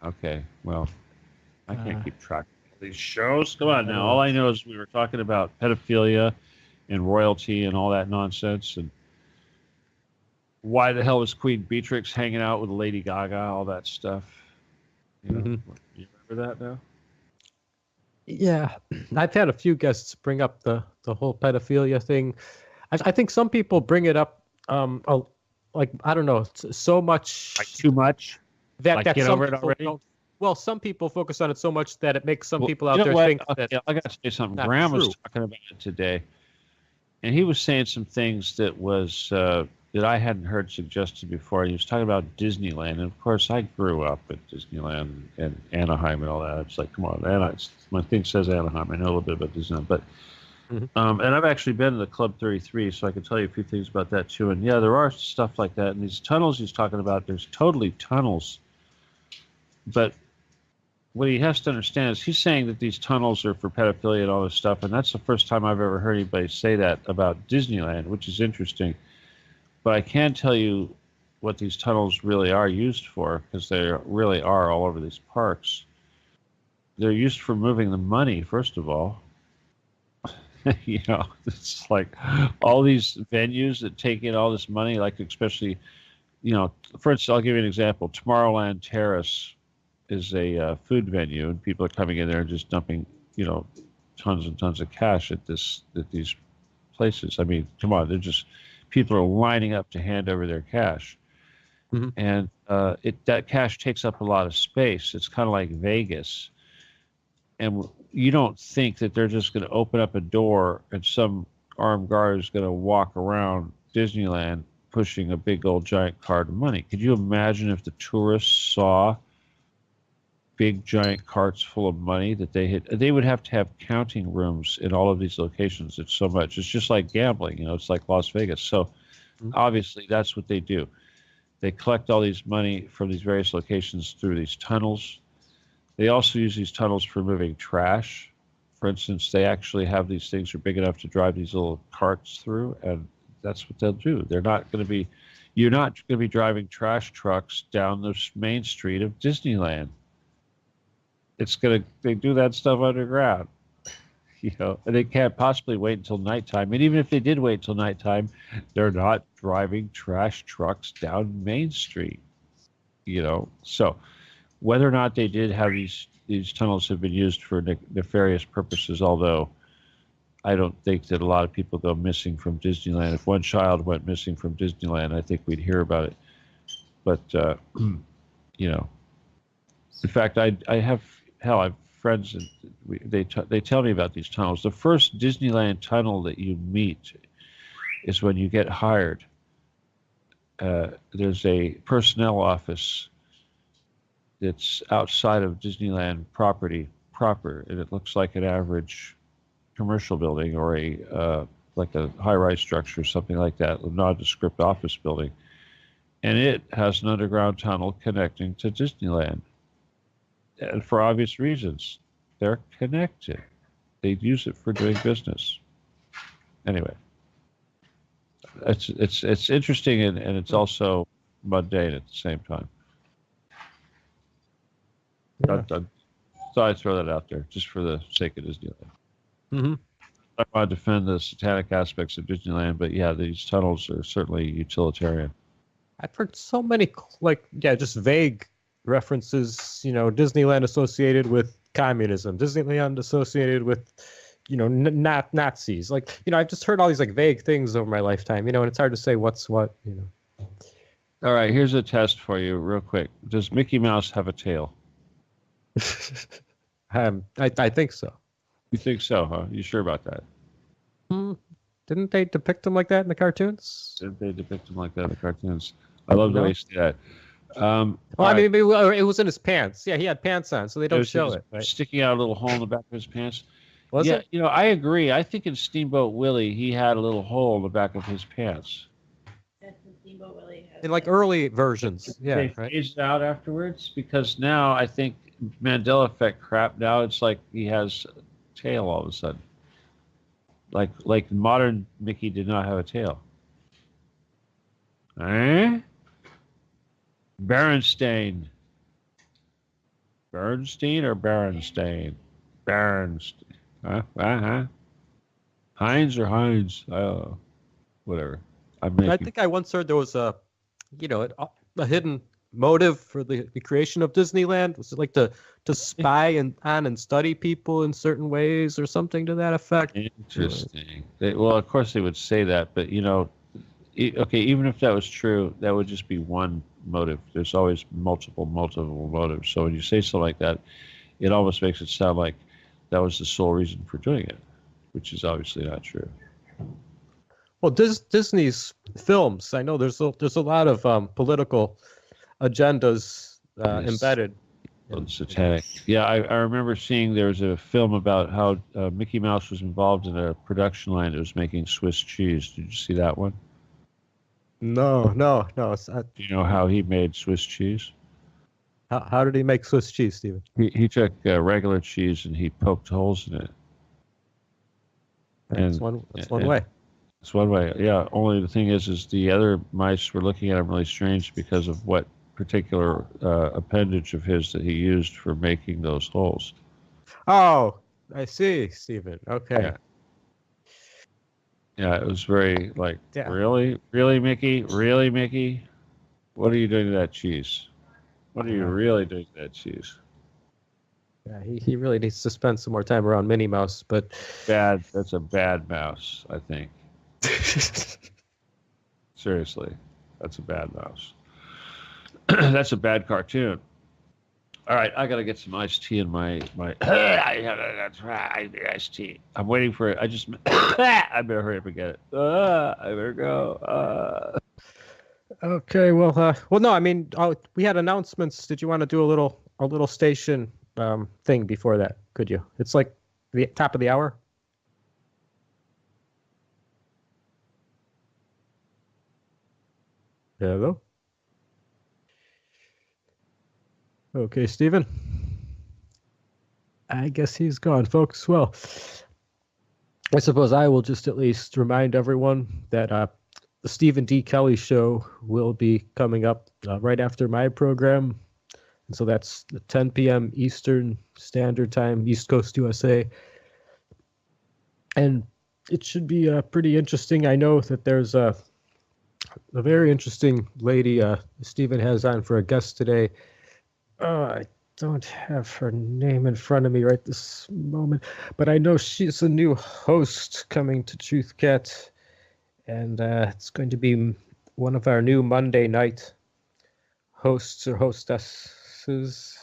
Okay, well, I can't keep track of these shows. Come on now. All I know is we were talking about pedophilia and royalty and all that nonsense, and why the hell was Queen Beatrix hanging out with Lady Gaga, all that stuff. You remember that now? Yeah, I've had a few guests bring up the whole pedophilia thing. I think some people bring it up, like, I don't know, so much. Like too much? That get some over it already? Well, some people focus on it so much that it makes some people out there think that. I got to say something. Not Graham true. was talking about it today, and he was saying some things that that I hadn't heard suggested before. He was talking about Disneyland, and of course, I grew up at Disneyland and Anaheim and all that. It's like, come on, my thing says Anaheim. I know a little bit about Disneyland, but and I've actually been to the Club 33, so I can tell you a few things about that too. And yeah, there are stuff like that. And these tunnels he's talking about, there's totally tunnels, but what he has to understand is he's saying that these tunnels are for pedophilia and all this stuff, and that's the first time I've ever heard anybody say that about Disneyland, which is interesting. But I can tell you what these tunnels really are used for, because they really are all over these parks. They're used for moving the money, first of all. You know, it's like all these venues that take in all this money, like especially, you know, for instance, I'll give you an example. Tomorrowland Terrace is a food venue, and people are coming in there and just dumping, you know, tons and tons of cash at these places. I mean, come on, they're just people are lining up to hand over their cash, and that cash takes up a lot of space. It's kind of like Vegas, and you don't think that they're just going to open up a door and some armed guard is going to walk around Disneyland pushing a big old giant cart of money. Could you imagine if the tourists saw big giant carts full of money that they would have to have counting rooms in all of these locations? It's so much. It's just like gambling, you know, it's like Las Vegas. So obviously that's what they do. They collect all these money from these various locations through these tunnels. They also use these tunnels for moving trash. For instance, they actually have these things that are big enough to drive these little carts through, and that's what they'll do. You're not going to be driving trash trucks down the main street of Disneyland. They do that stuff underground, you know, and they can't possibly wait until nighttime. And even if they did wait until nighttime, they're not driving trash trucks down Main Street, you know. So whether or not they did have these tunnels have been used for nefarious purposes, although I don't think that a lot of people go missing from Disneyland. If one child went missing from Disneyland, I think we'd hear about it. But, you know, in fact, I have friends, and they tell me about these tunnels. The first Disneyland tunnel that you meet is when you get hired. There's a personnel office that's outside of Disneyland property proper, and it looks like an average commercial building or like a high-rise structure, something like that, a nondescript office building. And it has an underground tunnel connecting to Disneyland. And for obvious reasons, they're connected. They use it for doing business. Anyway, it's interesting, and it's also mundane at the same time. Yeah. So I throw that out there just for the sake of Disneyland. Mm-hmm. I want to defend the satanic aspects of Disneyland, but yeah, these tunnels are certainly utilitarian. I've heard so many, just vague references, you know, Disneyland associated with communism, Disneyland associated with, you know, not Nazis. Like, you know, I've just heard all these like vague things over my lifetime, you know, and it's hard to say what's what, you know. All right, here's a test for you real quick. Does Mickey Mouse have a tail? I think so. You think so, huh? You sure about that? Didn't they depict him like that in the cartoons? Didn't they depict him like that in the cartoons? I love the way you say that. Well, I mean, it was in his pants. Yeah, he had pants on, so they don't show it. Right? Sticking out a little hole in the back of his pants. Was it? You know, I agree. I think in Steamboat Willie, he had a little hole in the back of his pants. In like early versions, yeah. They phased out afterwards because now I think Mandela effect crap. Now it's like he has a tail all of a sudden. Like modern Mickey did not have a tail. Berenstain. Bernstein or Berenstain? Berenstain. Heinz or Heinz? Whatever. I think I once heard there was a hidden motive for the creation of Disneyland. Was it like to spy on study people in certain ways or something to that effect? Interesting. Well, of course they would say that, but you know, okay, even if that was true, that would just be one motive. There's always multiple motives. So when you say something like that, it almost makes it sound like that was the sole reason for doing it, which is obviously not true. Well, Disney's films, I know there's a lot of political agendas embedded. Satanic. Yeah, I remember seeing there was a film about how Mickey Mouse was involved in a production line that was making Swiss cheese. Did you see that one? No. It's not. Do you know how he made Swiss cheese? How did he make Swiss cheese, Stephen? He took regular cheese and he poked holes in it. That's one way. It's one way, yeah. Only the thing is the other mice were looking at him really strange because of what particular appendage of his that he used for making those holes. Oh, I see, Stephen. Okay. Yeah, it was very like, Yeah. really, Mickey, really, Mickey. What are you doing to that cheese? What are you really doing to that cheese? Yeah, he really needs to spend some more time around Minnie Mouse, but Bad. That's a bad mouse. I think. Seriously, that's a bad mouse. That's a bad cartoon. All right, I gotta get some iced tea in my. That's right, iced tea. I'm waiting for it. I just. I better hurry up and get it. I better go. Okay, well, no, I mean, we had announcements. Did you want to do a little station thing before that? Could you? It's like the top of the hour. Hello. Okay, Stephen. I guess he's gone, folks. Well, I suppose I will just at least remind everyone that the Stephen D. Kelly show will be coming up right after my program. And so that's 10 p.m. Eastern Standard Time, East Coast USA. And it should be pretty interesting. I know that there's a very interesting lady Stephen has on for a guest today. I don't have her name in front of me right this moment, but I know she's a new host coming to TruthCat, and it's going to be one of our new Monday night hosts or hostesses.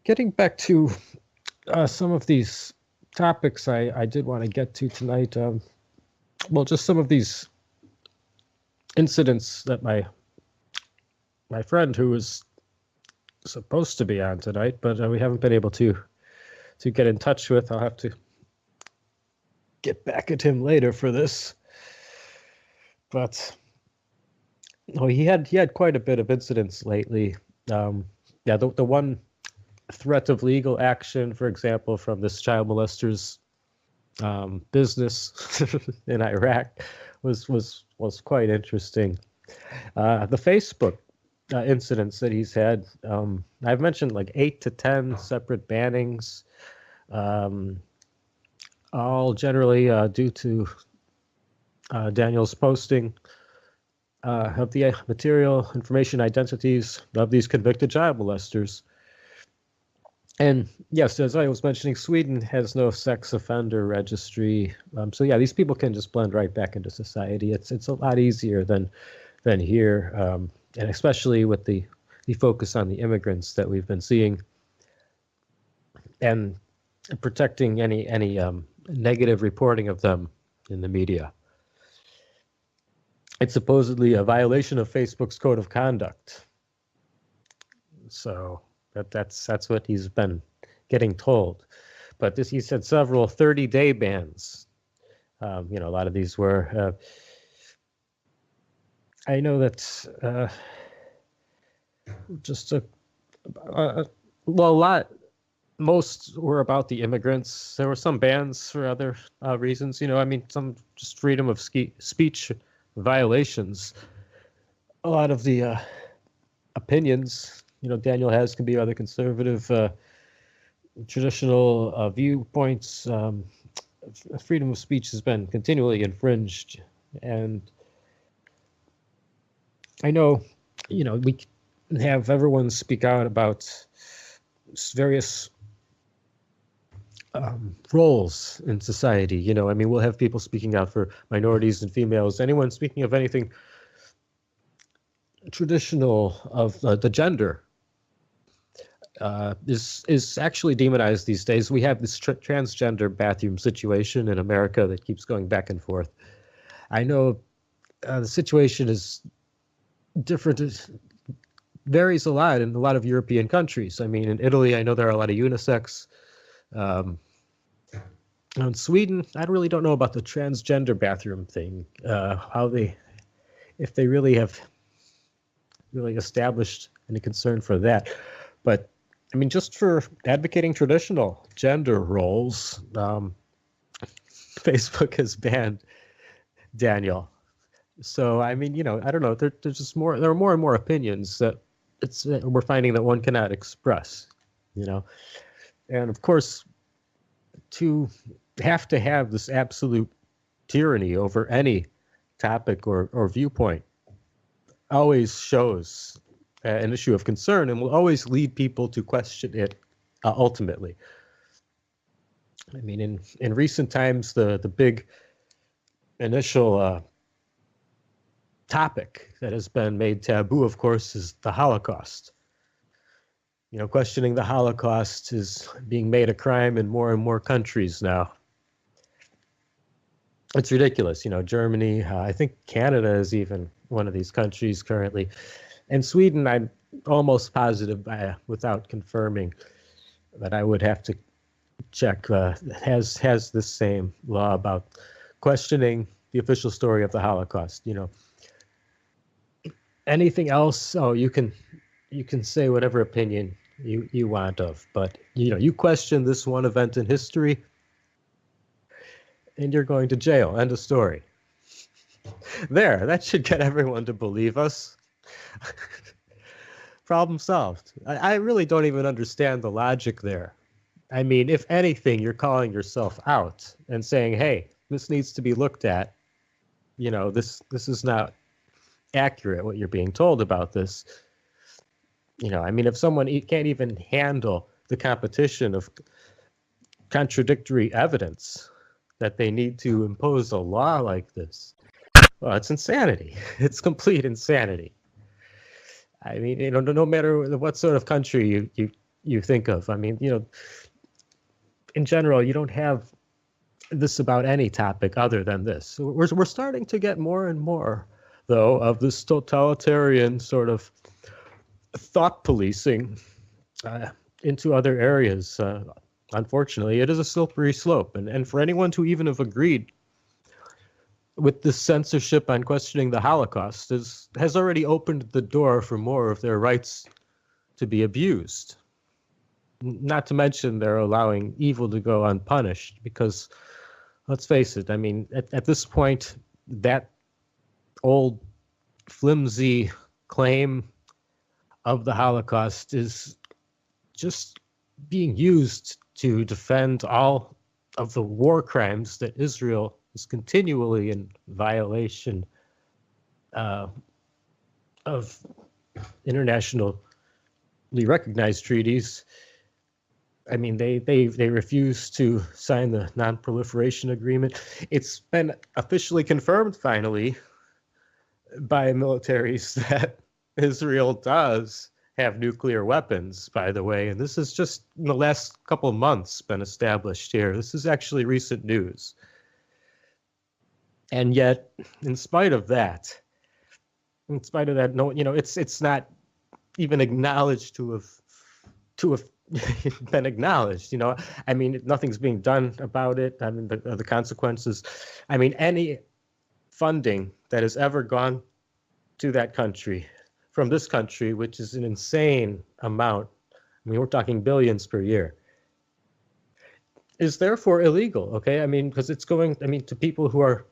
Getting back to some of these topics I did want to get to tonight. Well, just some of these incidents that my friend who was supposed to be on tonight, but we haven't been able to get in touch with. I'll have to get back at him later for this. But no, he had quite a bit of incidents lately. Yeah, the one threat of legal action, for example, from this child molester's business in Iraq was quite interesting. The Facebook incidents that he's had, I've mentioned like 8 to 10 separate bannings, all generally due to Daniel's posting of the material, information, identities of these convicted child molesters. And yes, as I was mentioning, Sweden has no sex offender registry. So yeah, these people can just blend right back into society. It's a lot easier than here, and especially with the focus on the immigrants that we've been seeing, and protecting any negative reporting of them in the media. It's supposedly a violation of Facebook's code of conduct. So that's what he's been getting told. But he said several 30-day bans. A lot of these were. I know that just a lot. Most were about the immigrants. There were some bans for other reasons. Some just freedom of speech violations. A lot of the opinions Daniel has can be rather conservative, traditional viewpoints. Freedom of speech has been continually infringed, and I know, we have everyone speak out about various roles in society. We'll have people speaking out for minorities and females. Anyone speaking of anything traditional of the gender is actually demonized these days. We have this transgender bathroom situation in America that keeps going back and forth. I know the situation is different. It varies a lot in a lot of European countries. In Italy, I know there are a lot of unisex. In Sweden, I really don't know about the transgender bathroom thing. If they really have established any concern for that. But just for advocating traditional gender roles, Facebook has banned Daniel. So I don't know. There's just more. There are more and more opinions that we're finding that one cannot express. And of course, to have this absolute tyranny over any topic or viewpoint always shows an issue of concern and will always lead people to question it ultimately. I mean, in recent times, the big initial topic that has been made taboo, of course, is the Holocaust. You know, questioning the Holocaust is being made a crime in more and more countries now. It's ridiculous. You know, Germany, I think Canada is even one of these countries currently. And Sweden, I'm almost positive, without confirming, that I would have to check, has the same law about questioning the official story of the Holocaust. You know, anything else, you can say whatever opinion you want of, but you know, you question this one event in history and you're going to jail. End of story. There, that should get everyone to believe us. Problem solved. I really don't even understand the logic there. I mean, if anything, you're calling yourself out and saying, hey, this needs to be looked at. You know, this is not accurate, what you're being told about this. You know, I mean, if someone can't even handle the competition of contradictory evidence that they need to impose a law like this, well, it's insanity. It's complete insanity. I mean, you know, no matter what sort of country you think of. I mean, you know, in general, you don't have this about any topic other than this. So we're starting to get more and more, though, of this totalitarian sort of thought policing into other areas. Unfortunately, it is a slippery slope. And for anyone to even have agreed with this censorship on questioning the Holocaust has already opened the door for more of their rights to be abused. Not to mention they're allowing evil to go unpunished because, let's face it, I mean, at this point, that old flimsy claim of the Holocaust is just being used to defend all of the war crimes that Israel is continually in violation of internationally recognized treaties. I mean, they refuse to sign the non-proliferation agreement. It's been officially confirmed finally by militaries that Israel does have nuclear weapons, by the way, and this is just in the last couple of months been established here. This is actually recent news. And yet, in spite of that, no, you know, it's not even acknowledged to have been acknowledged. You know, I mean, nothing's being done about it. I mean, the consequences. I mean, any funding that has ever gone to that country from this country, which is an insane amount. I mean, we're talking billions per year, is therefore illegal. Okay, I mean, because it's going. I mean, to people who are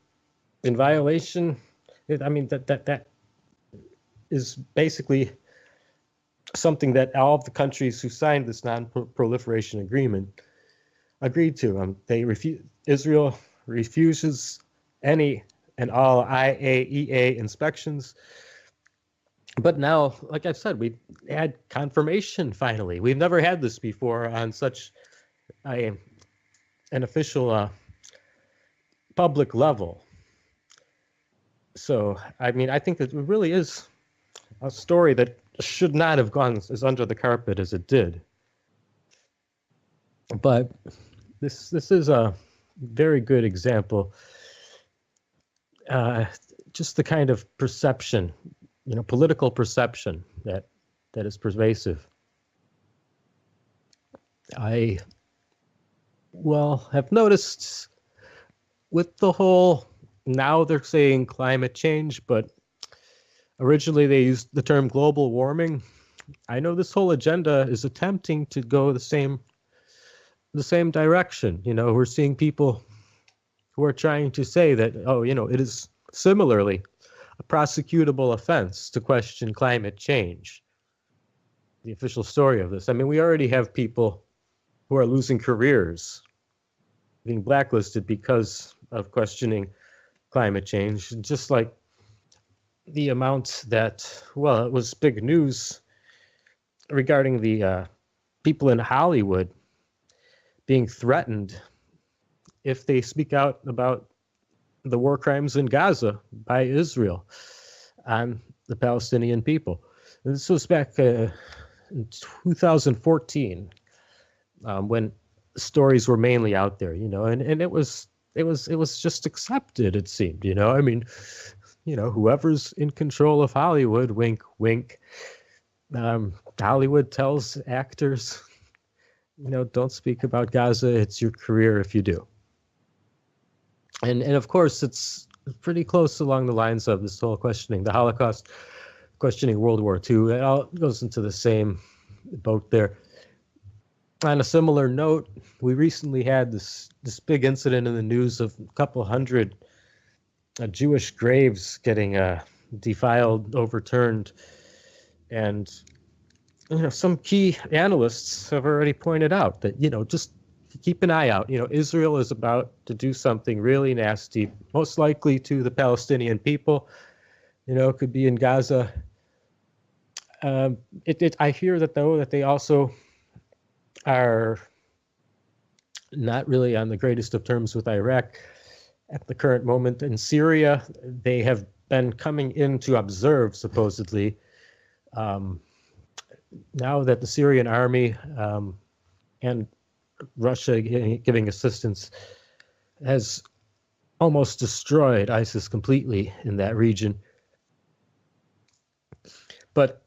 in violation. I mean, that is basically something that all of the countries who signed this non-proliferation agreement agreed to. Israel refuses any and all IAEA inspections. But now, like I've said, we had confirmation finally. We've never had this before on such an official public level. So, I mean, I think that it really is a story that should not have gone as under the carpet as it did. But this is a very good example. Just the kind of perception, you know, political perception that is pervasive. I, have noticed with the whole, now they're saying climate change, but originally they used the term global warming. I know this whole agenda is attempting to go the same direction. You know, we're seeing people who are trying to say that, it is similarly a prosecutable offense to question climate change. The official story of this. I mean, we already have people who who are losing careers, being blacklisted because of questioning climate change. Just like the amount that, well, it was big news regarding the people in Hollywood being threatened if they speak out about the war crimes in Gaza by Israel on the Palestinian people. And this was back in 2014, when stories were mainly out there, and it was just accepted, it seemed, I mean, whoever's in control of Hollywood, wink, wink, Hollywood tells actors, don't speak about Gaza. It's your career if you do. And of course, it's pretty close along the lines of this whole questioning the Holocaust, questioning World War II. It all goes into the same boat there. On a similar note, we recently had this big incident in the news of a couple hundred Jewish graves getting defiled, overturned, and some key analysts have already pointed out that just keep an eye out. Israel is about to do something really nasty, most likely to the Palestinian people. It could be in Gaza. I hear that they also are not really on the greatest of terms with Iraq at the current moment. In Syria, they have been coming in to observe, supposedly. Now that the Syrian army and Russia giving assistance has almost destroyed ISIS completely in that region. But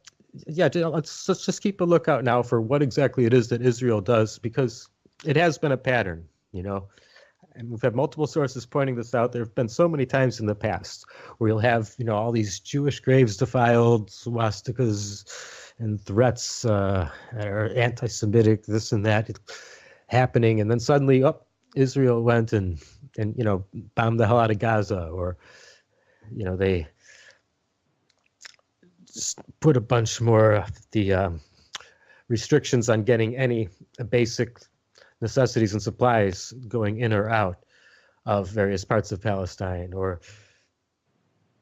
yeah, let's just keep a lookout now for what exactly it is that Israel does, because it has been a pattern, and we've had multiple sources pointing this out. There have been so many times in the past where you'll have, all these Jewish graves defiled, swastikas and threats are anti-Semitic, this and that happening. And then suddenly, Israel went and bombed the hell out of Gaza, or, they just put a bunch more of the restrictions on getting any basic necessities and supplies going in or out of various parts of Palestine. Or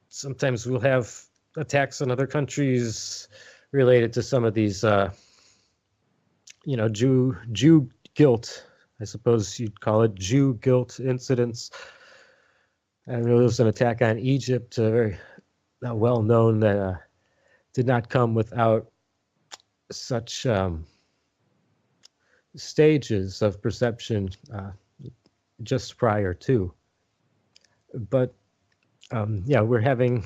sometimes we'll have attacks on other countries related to some of these, Jew guilt, I suppose you'd call it, Jew guilt incidents. I know there was an attack on Egypt, very well known, that did not come without such stages of perception just prior to. But we're having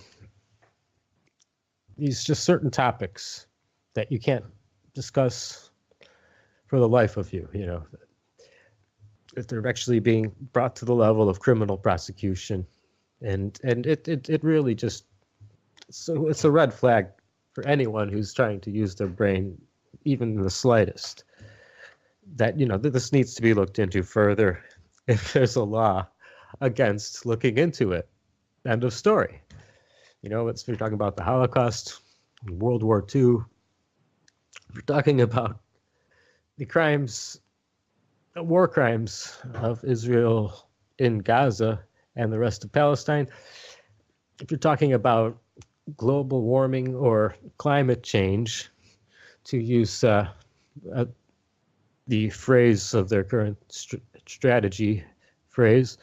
these just certain topics that you can't discuss for the life of you, that they're actually being brought to the level of criminal prosecution. And it really just, so it's a red flag for anyone who's trying to use their brain, even the slightest, that, that this needs to be looked into further if there's a law against looking into it. End of story. We're talking about the Holocaust, World War II. We're talking about the crimes, war crimes of Israel in Gaza and the rest of Palestine. If you're talking about global warming or climate change, to use the phrase of their current strategy phrase,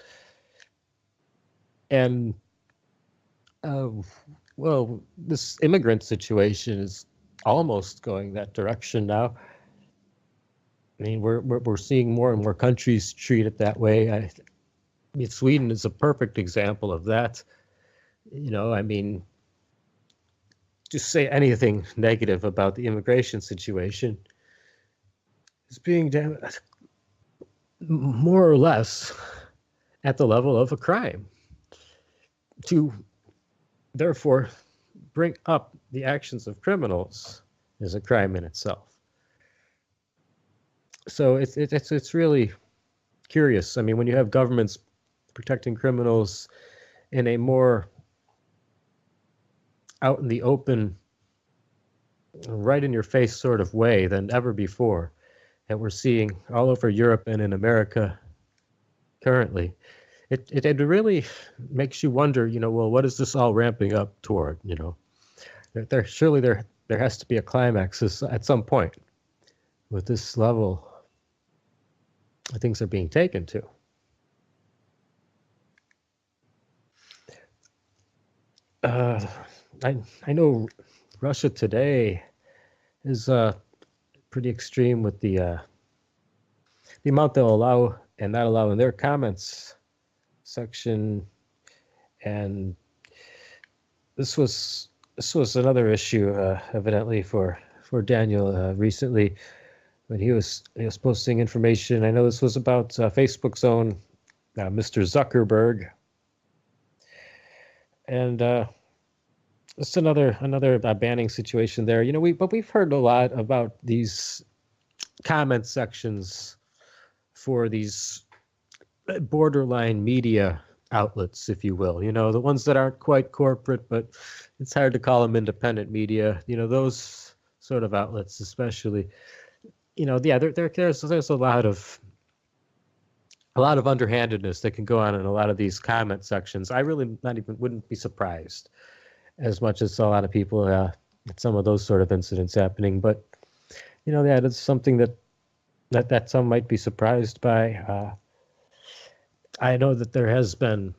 and this immigrant situation is almost going that direction now. I mean, we're seeing more and more countries treat it that way. I mean, Sweden is a perfect example of that. I mean, just say anything negative about the immigration situation is being more or less at the level of a crime. To therefore bring up the actions of criminals is a crime in itself. So it's really curious. I mean, when you have governments protecting criminals in a more out in the open, right in your face sort of way than ever before, that we're seeing all over Europe and in America currently, it really makes you wonder, well, what is this all ramping up toward? Surely there has to be a climax at some point with this level things are being taken to. I know Russia today is pretty extreme with the amount they'll allow and not allow in their comments section, and this was another issue evidently for Daniel recently when he was posting information. I know this was about Facebook's own Mr. Zuckerberg, and it's another banning situation there. But we've heard a lot about these comment sections for these borderline media outlets, if you will. The ones that aren't quite corporate, but it's hard to call them independent media. Those sort of outlets, especially. There's a lot of underhandedness that can go on in a lot of these comment sections. I really wouldn't be surprised as much as a lot of people at some of those sort of incidents happening. But it's something that some might be surprised by. I know that there has been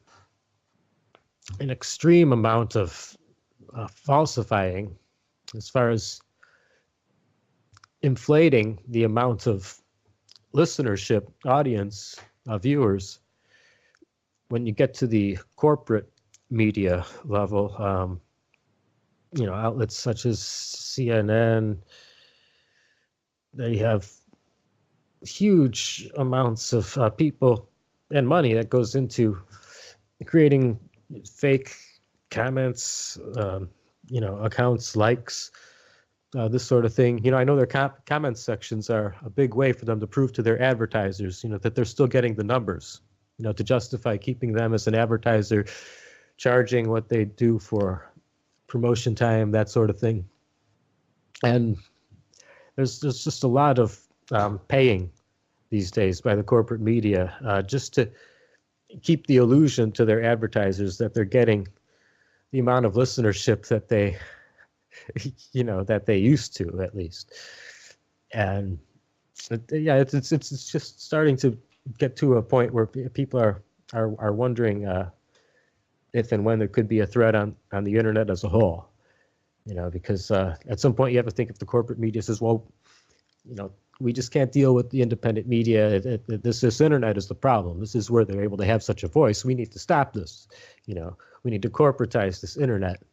an extreme amount of falsifying as far as inflating the amount of listenership, audience, viewers. When you get to the corporate media level, outlets such as CNN, they have huge amounts of people and money that goes into creating fake comments, accounts, likes, this sort of thing. I know their comment sections are a big way for them to prove to their advertisers, that they're still getting the numbers, to justify keeping them as an advertiser, charging what they do for promotion time, that sort of thing. And there's just a lot of paying these days by the corporate media just to keep the illusion to their advertisers that they're getting the amount of listenership that they that they used to, at least. And it's just starting to get to a point where people are wondering if and when there could be a threat on the internet as a whole. Because at some point you have to think if the corporate media says, well, we just can't deal with the independent media. This internet is the problem. This is where they're able to have such a voice. We need to stop this. We need to corporatize this internet.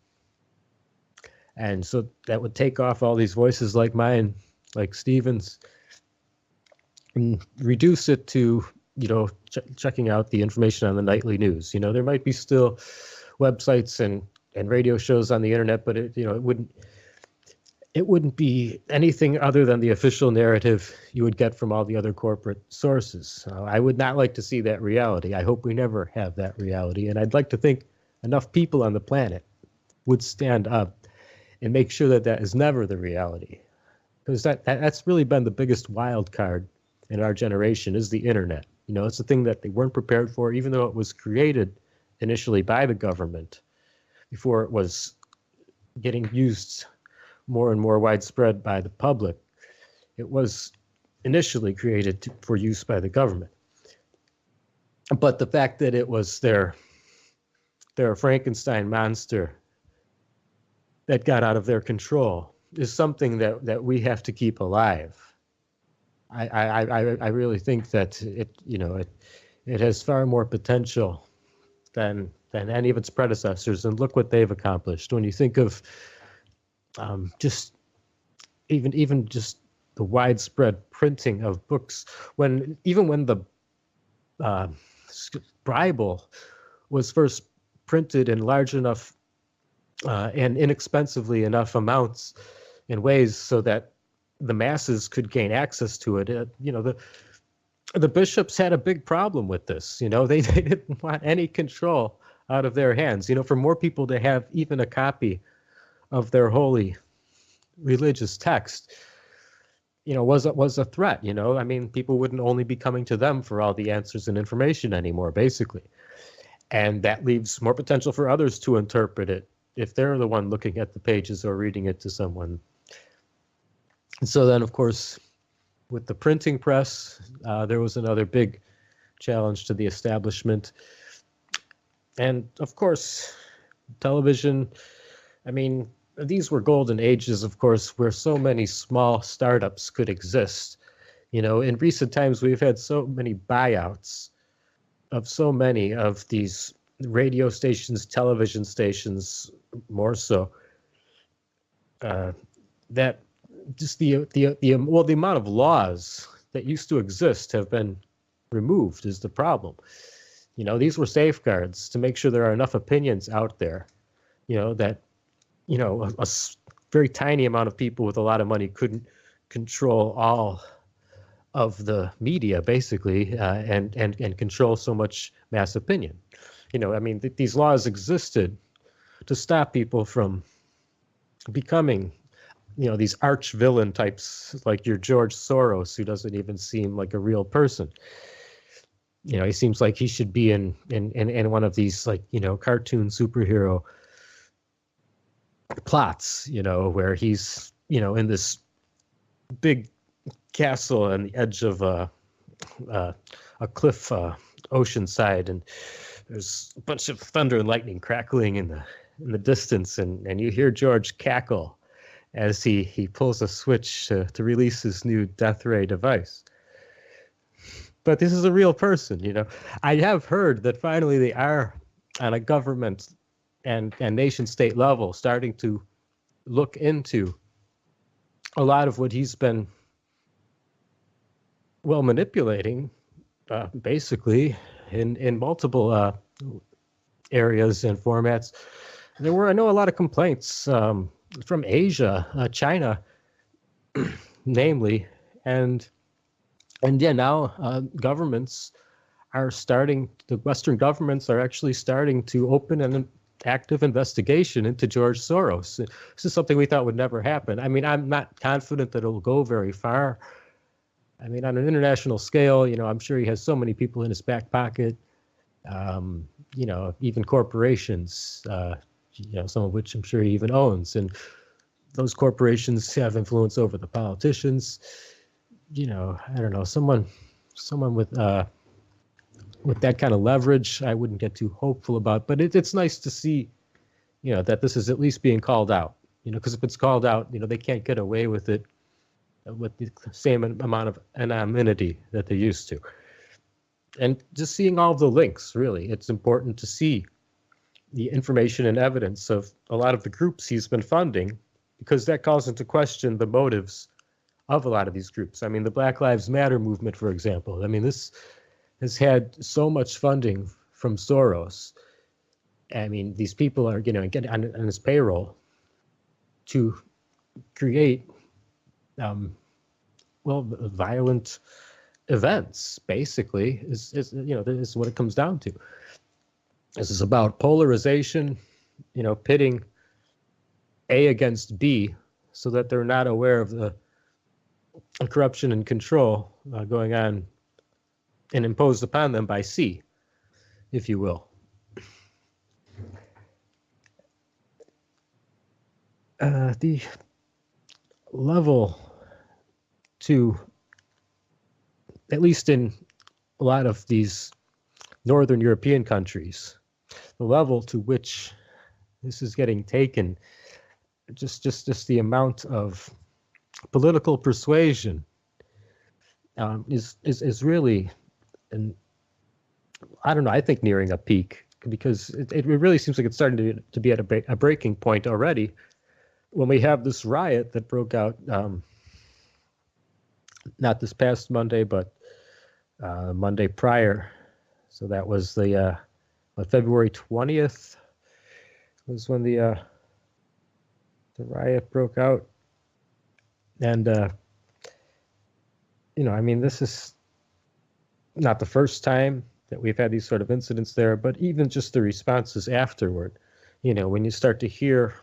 And so that would take off all these voices like mine, like Stevens, and reduce it to, checking out the information on the nightly news. There might be still websites and radio shows on the internet, but it wouldn't be anything other than the official narrative you would get from all the other corporate sources. I would not like to see that reality. I hope we never have that reality. And I'd like to think enough people on the planet would stand up and make sure that is never the reality. Because that's really been the biggest wild card in our generation is the internet. It's a thing that they weren't prepared for, even though it was created initially by the government before it was getting used more and more widespread by the public. It was initially created for use by the government. But the fact that it was their Frankenstein monster that got out of their control is something that we have to keep alive. I really think that it has far more potential than any of its predecessors, and look what they've accomplished. When you think of just even just the widespread printing of books, when the Bible was first printed in large enough and inexpensively enough amounts in ways so that the masses could gain access to it. The bishops had a big problem with this. They didn't want any control out of their hands. For more people to have even a copy of their holy religious text, was a threat. I mean, people wouldn't only be coming to them for all the answers and information anymore, basically. And that leaves more potential for others to interpret it if they're the one looking at the pages or reading it to someone. And so then, of course, with the printing press, there was another big challenge to the establishment. And of course, television, I mean, these were golden ages, of course, where so many small startups could exist. In recent times, we've had so many buyouts of so many of these radio stations, television stations, more so, that just the amount of laws that used to exist have been removed is the problem. These were safeguards to make sure there are enough opinions out there, that a very tiny amount of people with a lot of money couldn't control all of the media, basically, and control so much mass opinion. I mean, these laws existed to stop people from becoming, these arch villain types like your George Soros, who doesn't even seem like a real person. He seems like he should be in one of these, like, cartoon superhero plots, where he's, in this big castle on the edge of a cliff, ocean side, and there's a bunch of thunder and lightning crackling in the distance, and you hear George cackle as he pulls a switch to release his new death ray device. But this is a real person, I have heard that finally they are on a government and nation state level starting to look into a lot of what he's been, manipulating, basically in multiple areas and formats. I know a lot of complaints from Asia, China, namely, and yeah, now governments are starting, the Western governments are actually starting to open an active investigation into George Soros. This is something we thought would never happen. I mean, I'm not confident that it'll go very far. I mean, on an international scale, I'm sure he has so many people in his back pocket, even corporations, some of which I'm sure he even owns. And those corporations have influence over the politicians. I don't know, someone with that kind of leverage, I wouldn't get too hopeful about. But it's nice to see, that this is at least being called out. Because if it's called out, they can't get away with it with the same amount of anonymity that they used to. And just seeing all of the links, really, it's important to see the information and evidence of a lot of the groups he's been funding, because that calls into question the motives of a lot of these groups. I mean, the Black Lives Matter movement, for example. I mean, this has had so much funding from Soros. I mean, these people are, getting on his payroll to create, violent events, basically, is what it comes down to. This is about polarization, pitting A against B so that they're not aware of the corruption and control going on and imposed upon them by C, if you will. The level to, at least in a lot of these Northern European countries, the level to which this is getting taken, just the amount of political persuasion is really, and I don't know, I think nearing a peak, because it really seems like it's starting to be at a breaking point already, when we have this riot that broke out, not this past Monday, but Monday prior. So that was the February 20th was when the riot broke out. And, I mean, this is not the first time that we've had these sort of incidents there, but even just the responses afterward, when you start to hear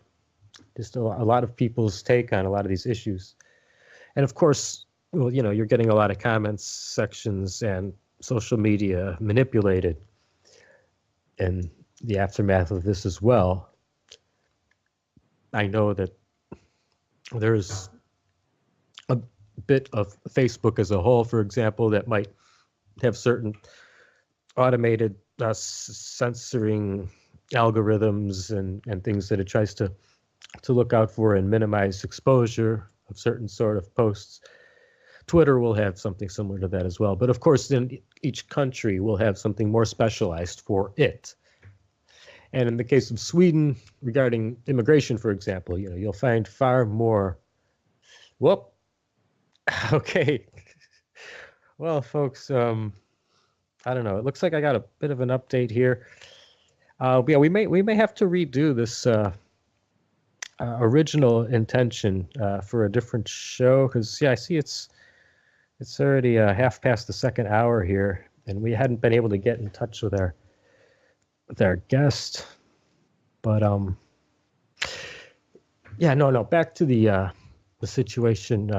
just a lot of people's take on a lot of these issues. And of course, well, you're getting a lot of comments sections and social media manipulated in the aftermath of this as well. I know that there's a bit of Facebook as a whole, for example, that might have certain automated censoring algorithms and things that it tries to look out for and minimize exposure of certain sort of posts. Twitter will have something similar to that as well. But of course, then each country will have something more specialized for it. And in the case of Sweden, regarding immigration, for example, you'll find far more. Whoop. Okay. Well, folks, I don't know. It looks like I got a bit of an update here. Yeah, we may have to redo this original intention for a different show, because I see it's already half past the second hour here, and we hadn't been able to get in touch with our guest. But yeah, no. Back to the situation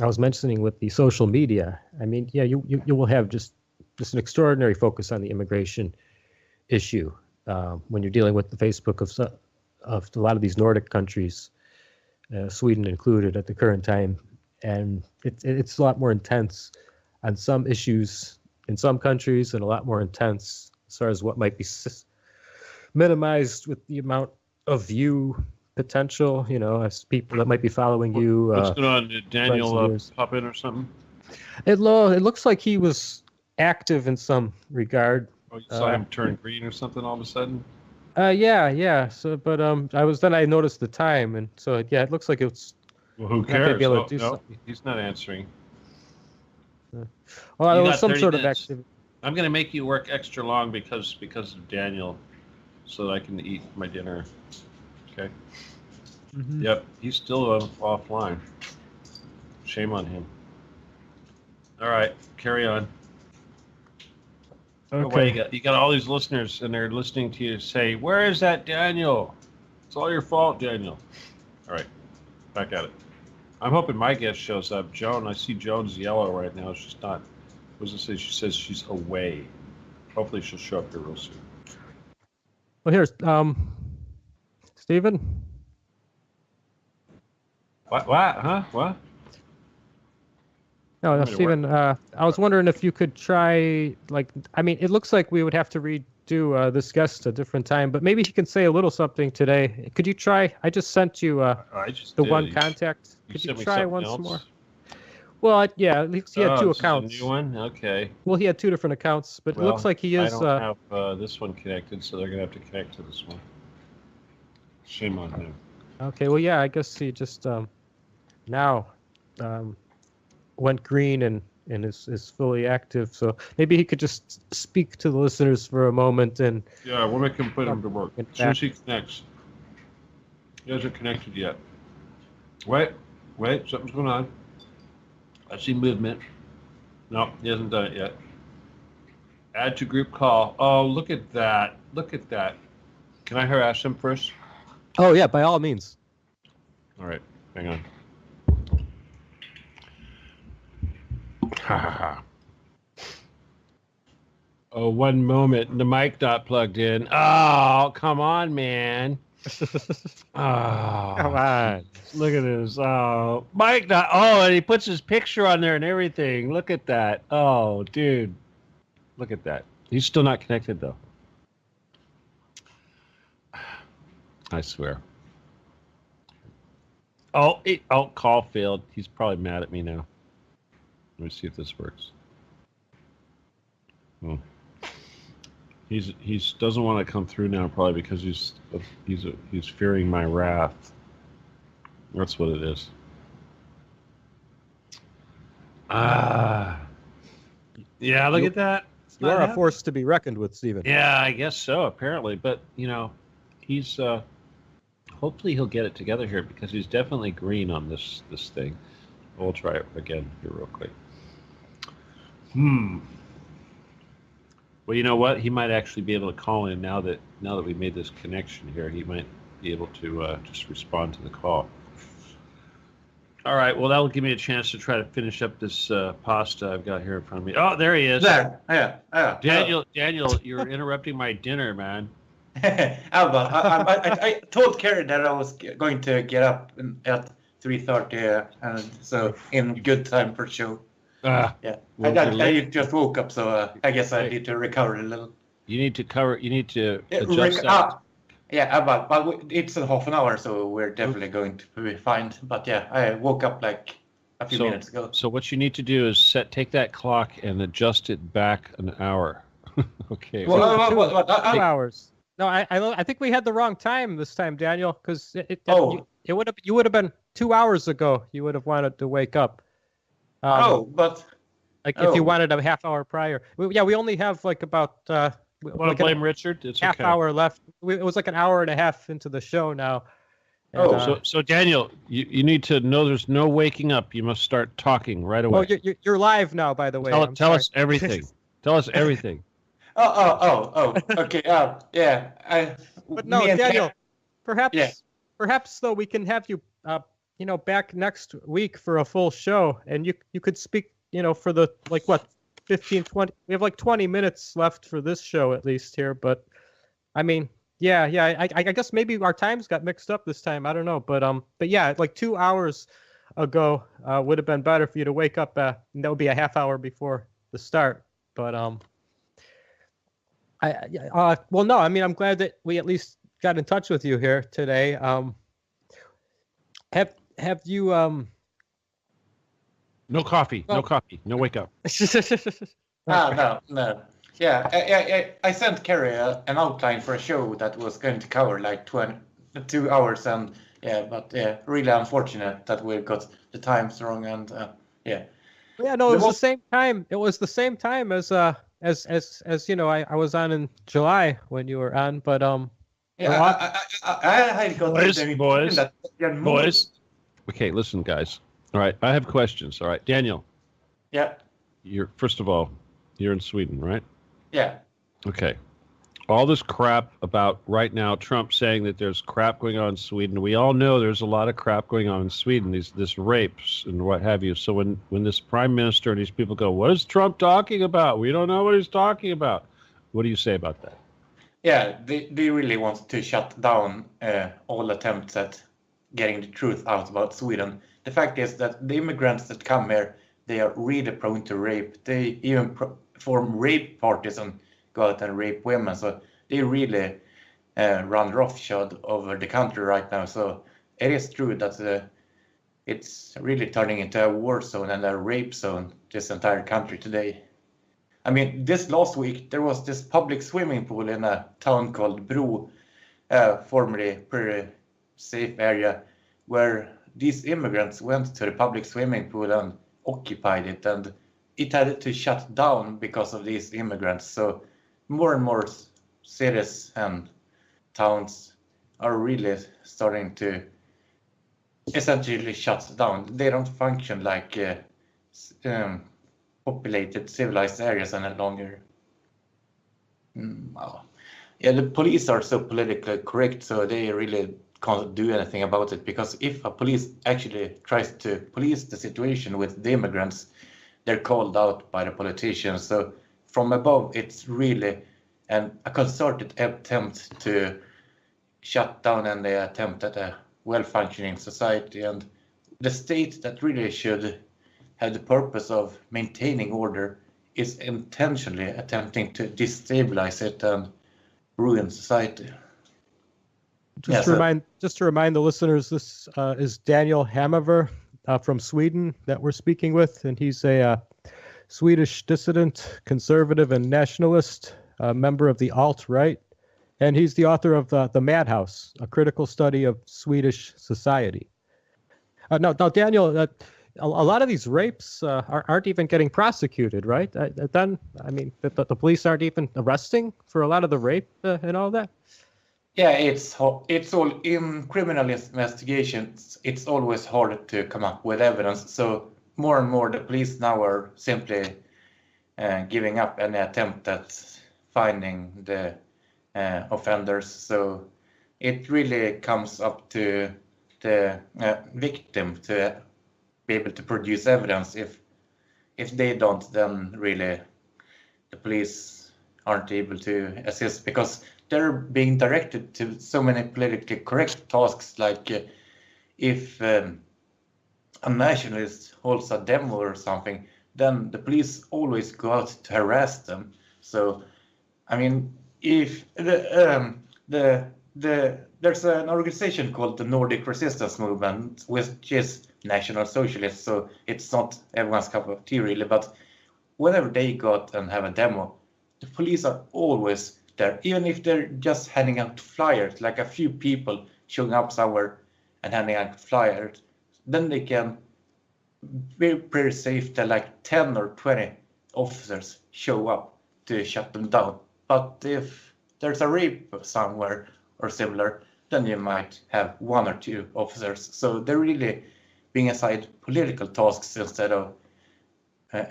I was mentioning with the social media. I mean, yeah, you will have just an extraordinary focus on the immigration issue when you're dealing with the Facebook of a lot of these Nordic countries, Sweden included at the current time. And it's a lot more intense on some issues in some countries, and a lot more intense as far as what might be minimized with the amount of view potential, as people that might be following you. What's going on? Did Daniel pop in or something? It looks like he was active in some regard. Oh, you saw him turn green or something all of a sudden? Yeah. So, but I noticed the time, and so yeah, it looks like it's. Well, who cares? No, he's not answering. Well, there was some sort of activity. I'm going to make you work extra long because of Daniel, so that I can eat my dinner. Okay. Mm-hmm. Yep, he's still offline. Shame on him. All right, carry on. Okay. You got all these listeners, and they're listening to you say, "Where is that Daniel? It's all your fault, Daniel." All right, back at it. I'm hoping my guest shows up. Joan, I see Joan's yellow right now. She's not. What does it say? She says she's away. Hopefully she'll show up here real soon. Well, here's Stephen. What? Huh? What? No, Stephen. I was wondering if you could try. It looks like we would have to redo this guest a different time, but maybe he can say a little something today. Could you try? I just sent you one contact. Could you try once more? Well, yeah, he had two accounts. A new one? Okay. Well, he had two different accounts, but it looks like he is. I don't have this one connected, so they're going to have to connect to this one. Shame on him. Okay, well, yeah, I guess he just now went green and is fully active, so maybe he could just speak to the listeners for a moment. And yeah, we'll make him put him to work as soon as he connects. He hasn't connected yet. Wait, something's going on. I see movement. No, he hasn't done it yet. Add to group call. Oh, look at that. Can I harass him first? Oh, yeah, by all means. All right, hang on. Ha ha ha. Oh, one moment. The mic not plugged in. Oh, come on, man. Oh, come on. Look at this. Oh, Mike not. Oh, and he puts his picture on there and everything. Look at that. Oh, dude. Look at that. He's still not connected, though. I swear. Oh, call failed. He's probably mad at me now. Let me see if this works. Oh. He's doesn't want to come through now, probably because he's fearing my wrath. That's what it is. Yeah, look at that. You are a force to be reckoned with, Stephen. Yeah, I guess so, apparently. But he's hopefully he'll get it together here, because he's definitely green on this thing. We'll try it again here real quick. Well, you know what? He might actually be able to call in now that we made this connection here. He might be able to just respond to the call. All right. Well, that'll give me a chance to try to finish up this pasta I've got here in front of me. Oh, there he is. There. Yeah. Daniel, you're interrupting my dinner, man. Albert, I told Kerry that I was going to get up at 3:30, and so in good time for show. Yeah, well, I just woke up, so I guess I need to recover a little. You need to adjust that. Yeah, but it's a half an hour, so we're definitely going to be fine. But yeah, I woke up like a few minutes ago. So what you need to do is take that clock and adjust it back an hour. Okay. Well, 2 hours. No, I think we had the wrong time this time, Daniel, because you would have been 2 hours ago. You would have wanted to wake up. But if you wanted a half hour prior. We only have like about. Want to blame Richard? It's half okay. hour left. It was like an hour and a half into the show now. And, so Daniel, you need to know there's no waking up. You must start talking right away. Oh, you're live now, by the way. Tell us everything. Tell us everything. Okay. Yeah. But no, Daniel. Perhaps though we can have you, back next week for a full show, and you could speak, for the 15, 20. We have like 20 minutes left for this show at least here, but I mean, I guess maybe our times got mixed up this time. I don't know, but yeah, like 2 hours ago would have been better for you to wake up. And that would be a half hour before the start. But no, I mean, I'm glad that we at least got in touch with you here today. Have you No coffee. No coffee. No wake up. No. Yeah, I sent Kerry an outline for a show that was going to cover like 2 hours, and really unfortunate that we got the times wrong, and yeah. Yeah, no, it was the same time. It was the same time as I was on in July when you were on, but I got boys. Okay, listen, guys. All right, I have questions. All right, Daniel. Yeah. First of all, you're in Sweden, right? Yeah. Okay. All this crap about right now, Trump saying that there's crap going on in Sweden. We all know there's a lot of crap going on in Sweden, this rapes and what have you. So when this prime minister and these people go, what is Trump talking about? We don't know what he's talking about. What do you say about that? Yeah, they really want to shut down all attempts at getting the truth out about Sweden. The fact is that the immigrants that come here, they are really prone to rape. They even form rape parties and go out and rape women. So they really run roughshod over the country right now. So it is true that it's really turning into a war zone and a rape zone, this entire country today. I mean, this last week, there was this public swimming pool in a town called Bro, formerly pretty safe area, where these immigrants went to the public swimming pool and occupied it, and it had to shut down because of these immigrants. So more and more cities and towns are really starting to essentially shut down. They don't function like populated, civilized areas any longer. Yeah, the police are so politically correct, so they really can't do anything about it, because if a police actually tries to police the situation with the immigrants, they're called out by the politicians. So from above, it's really a concerted attempt to shut down and the attempt at a well-functioning society. And the state that really should have the purpose of maintaining order is intentionally attempting to destabilize it and ruin society. Just to remind the listeners, this is Daniel Hammarberg from Sweden that we're speaking with, and he's a Swedish dissident, conservative, and nationalist, member of the alt-right, and he's the author of The Madhouse, a critical study of Swedish society. Now, Daniel, a lot of these rapes aren't even getting prosecuted, right? Then, I mean, the police aren't even arresting for a lot of the rape and all that? Yeah, it's all in criminal investigations. It's always hard to come up with evidence. So more and more the police now are simply giving up any attempt at finding the offenders. So it really comes up to the victim to be able to produce evidence. If they don't, then really the police aren't able to assist because they're being directed to so many politically correct tasks, like if a nationalist holds a demo or something, then the police always go out to harass them. So, I mean, if there's an organization called the Nordic Resistance Movement, which is National Socialist, so it's not everyone's cup of tea really, but whenever they go out and have a demo, the police are always there, even if they're just handing out flyers, like a few people showing up somewhere and handing out flyers, then they can be pretty safe that like 10 or 20 officers show up to shut them down. But if there's a rape somewhere or similar, then you might have 1 or 2 officers. So they're really being aside political tasks instead of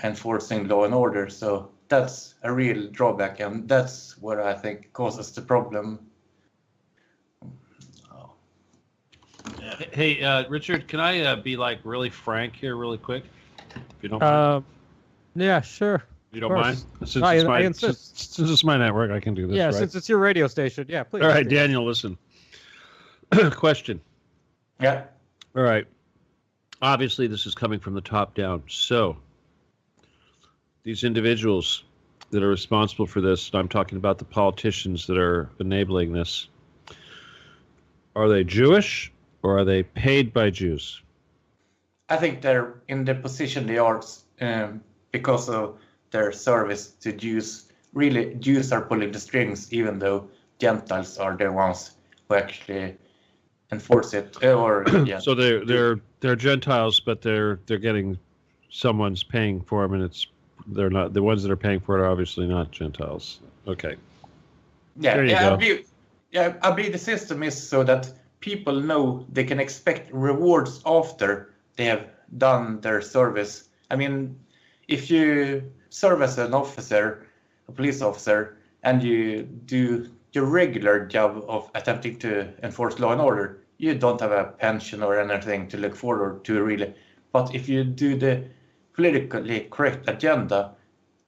enforcing law and order. So that's a real drawback, and that's what I think causes the problem. Hey, Richard, can I be like really frank here, really quick? If you don't mind. Yeah, sure. You don't mind? Since I insist. Since it's my network, I can do this. Yeah, right? since it's your radio station. Yeah, please. All right, Daniel, listen. Question. Yeah. All right. Obviously, this is coming from the top down. So, these individuals that are responsible for this, and I'm talking about the politicians that are enabling this, are they Jewish or are they paid by Jews? I think they're in the position they are because of their service to Jews. Really, Jews are pulling the strings, even though Gentiles are the ones who actually enforce it. Yeah. So they're Gentiles, but they're getting someone's paying for them, and they're not the ones that are paying for it are obviously not Gentiles. Okay. Yeah, there you go. I believe the system is so that people know they can expect rewards after they have done their service. I mean, if you serve as an officer, a police officer, and you do your regular job of attempting to enforce law and order, you don't have a pension or anything to look forward to really. But if you do the politically correct agenda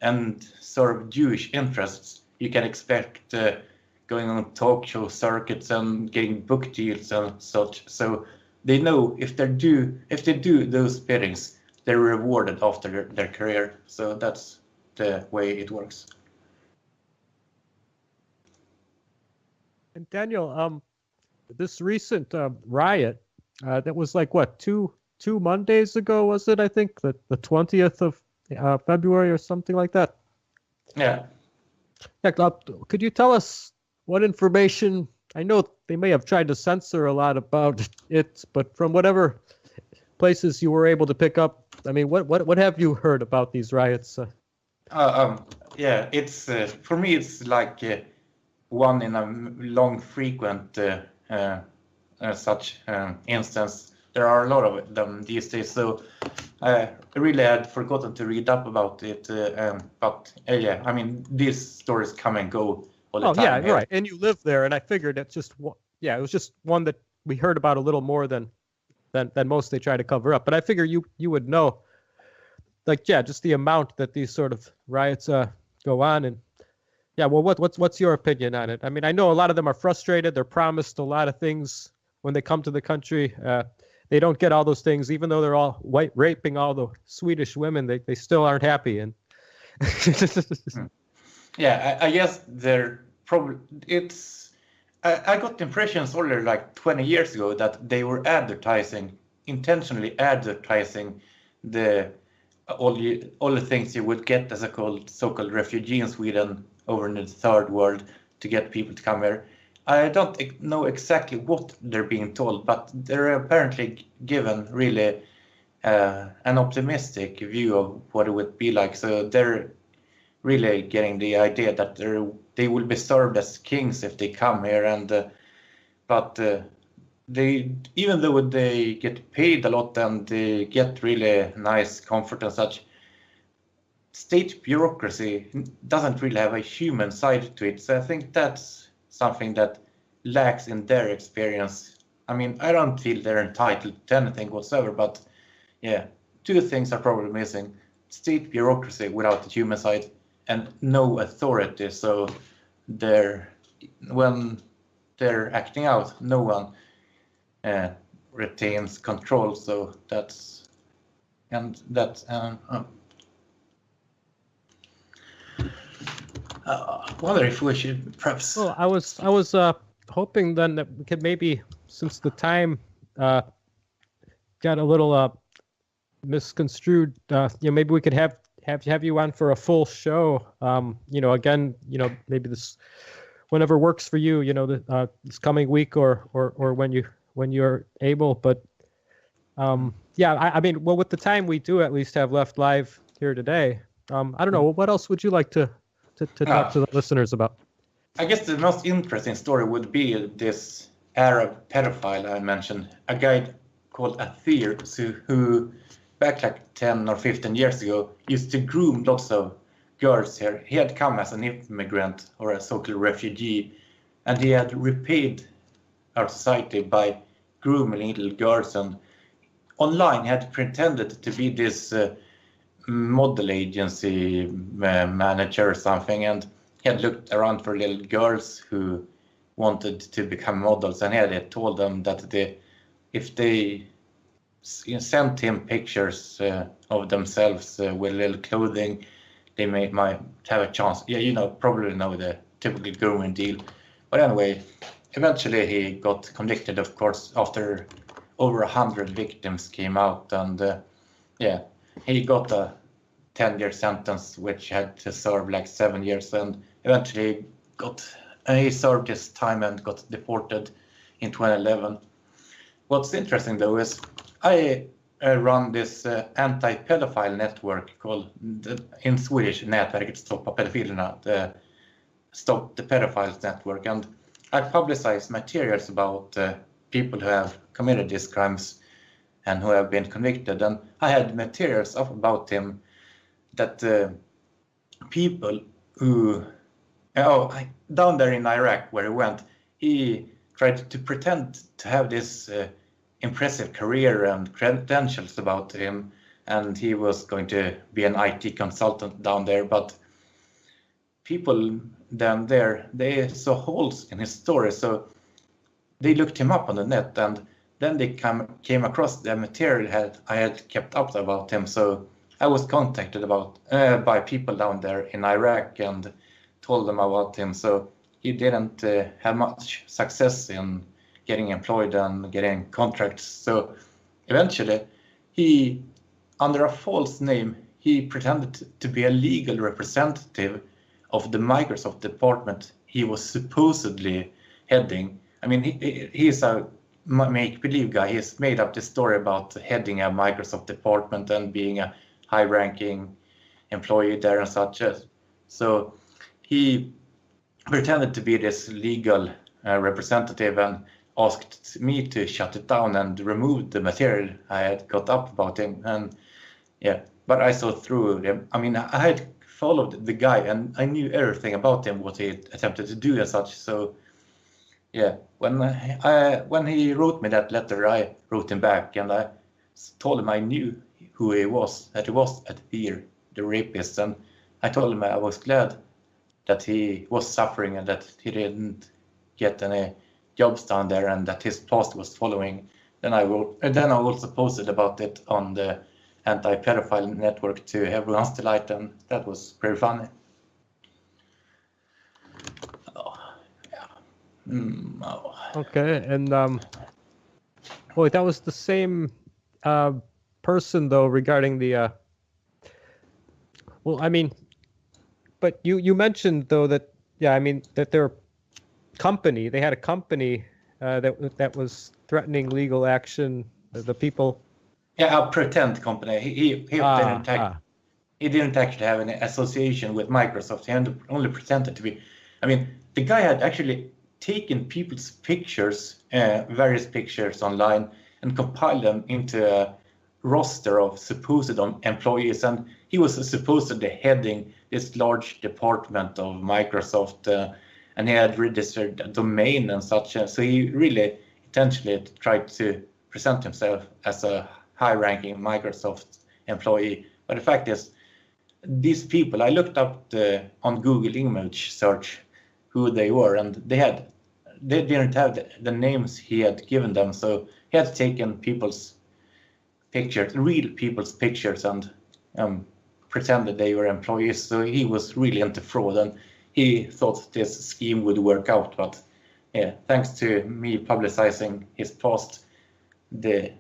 and serve Jewish interests, you can expect going on talk show circuits and getting book deals and such. So they know if they do those biddings, they're rewarded after their career. So that's the way it works. And Daniel, this recent riot that was like what two Mondays ago, was it? I think the 20th of February or something like that. Yeah. Could you tell us what information? I know they may have tried to censor a lot about it, but from whatever places you were able to pick up, I mean, what have you heard about these riots? Yeah, it's for me, it's like one in a long, frequent such instance. There are a lot of them these days, so I really had forgotten to read up about it. But yeah, I mean, these stories come and go all the time. Yeah, right. And you live there, and I figured it was just one that we heard about a little more than most they try to cover up. But I figure you would know, like, yeah, just the amount that these sort of riots go on. And yeah, well, what's your opinion on it? I mean, I know a lot of them are frustrated. They're promised a lot of things when they come to the country. They don't get all those things, even though they're all raping all the Swedish women. They still aren't happy. And yeah, I guess they're probably I got the impressions already like 20 years ago that they were intentionally advertising all the things you would get as a so-called refugee in Sweden over in the third world to get people to come here. I don't know exactly what they're being told, but they're apparently given really an optimistic view of what it would be like. So they're really getting the idea that they will be served as kings if they come here, but they, even though they get paid a lot and they get really nice comfort and such, state bureaucracy doesn't really have a human side to it. So I think that's something that lacks in their experience. I mean, I don't feel they're entitled to anything whatsoever, but yeah, two things are probably missing: state bureaucracy without the human side, and no authority. So when they're acting out, no one retains control. So that's wonder if we should perhaps. Well, I was hoping then that we could maybe, since the time got a little misconstrued, maybe we could have you on for a full show. Again, maybe this whenever works for you. This coming week or when you're able. But I mean, well, with the time we do at least have left live here today, I don't know. What else would you like to talk to the listeners about? I guess the most interesting story would be this Arab pedophile I mentioned, a guy called Athir, who back like 10 or 15 years ago used to groom lots of girls here. He had come as an immigrant or a so-called refugee, and he had repaid our society by grooming little girls. And online he had pretended to be this model agency manager or something, and he had looked around for little girls who wanted to become models, and he had told them that if they sent him pictures of themselves with little clothing, they might have a chance. Probably know the typical grooming deal. But anyway, eventually he got convicted, of course, after over 100 victims came out, and he got a 10-year sentence, which had to serve like 7 years, and eventually he served his time and got deported in 2011. What's interesting though is I run this anti-pedophile network called, in Swedish, Nätverket Stoppa Pedofilerna, Stop the Pedophiles Network, and I publicize materials about people who have committed these crimes and who have been convicted. And I had materials about him that people who, down there in Iraq where he went, he tried to pretend to have this impressive career and credentials about him, and he was going to be an IT consultant down there. But people down there, they saw holes in his story, so they looked him up on the net, and then they came across the material I had kept up about him. So I was contacted by people down there in Iraq and told them about him. So he didn't have much success in getting employed and getting contracts. So eventually he, under a false name, he pretended to be a legal representative of the Microsoft department he was supposedly heading. I mean, he's a make-believe guy. He's made up this story about heading a Microsoft department and being a high-ranking employee there and such. So he pretended to be this legal representative and asked me to shut it down and remove the material I had got up about him. And but I saw through him. I mean, I had followed the guy and I knew everything about him, what he attempted to do and such. So when he wrote me that letter, I wrote him back and I told him I knew who he was, that he was Athir, the rapist, and I told him I was glad that he was suffering and that he didn't get any jobs down there and that his past was following. Then I also posted about it on the anti-pedophile network to everyone's delight, and that was pretty funny. Okay, and boy, that was the same person though regarding the well, I mean, but you mentioned though that that their company, they had a company that was threatening legal action, the people. Yeah, a pretend company. He didn't actually have any association with Microsoft. He only pretended to be. I mean, the guy had actually taken people's pictures, various pictures online, and compiled them into a roster of supposed employees. And he was supposedly heading this large department of Microsoft, and he had registered a domain and such. So he really intentionally tried to present himself as a high-ranking Microsoft employee. But the fact is, these people, I looked up on Google image search who they were, and they didn't have the names he had given them, so he had taken people's pictures, real people's pictures, and pretended they were employees. So he was really into fraud, and he thought this scheme would work out. But yeah, thanks to me publicizing his past, the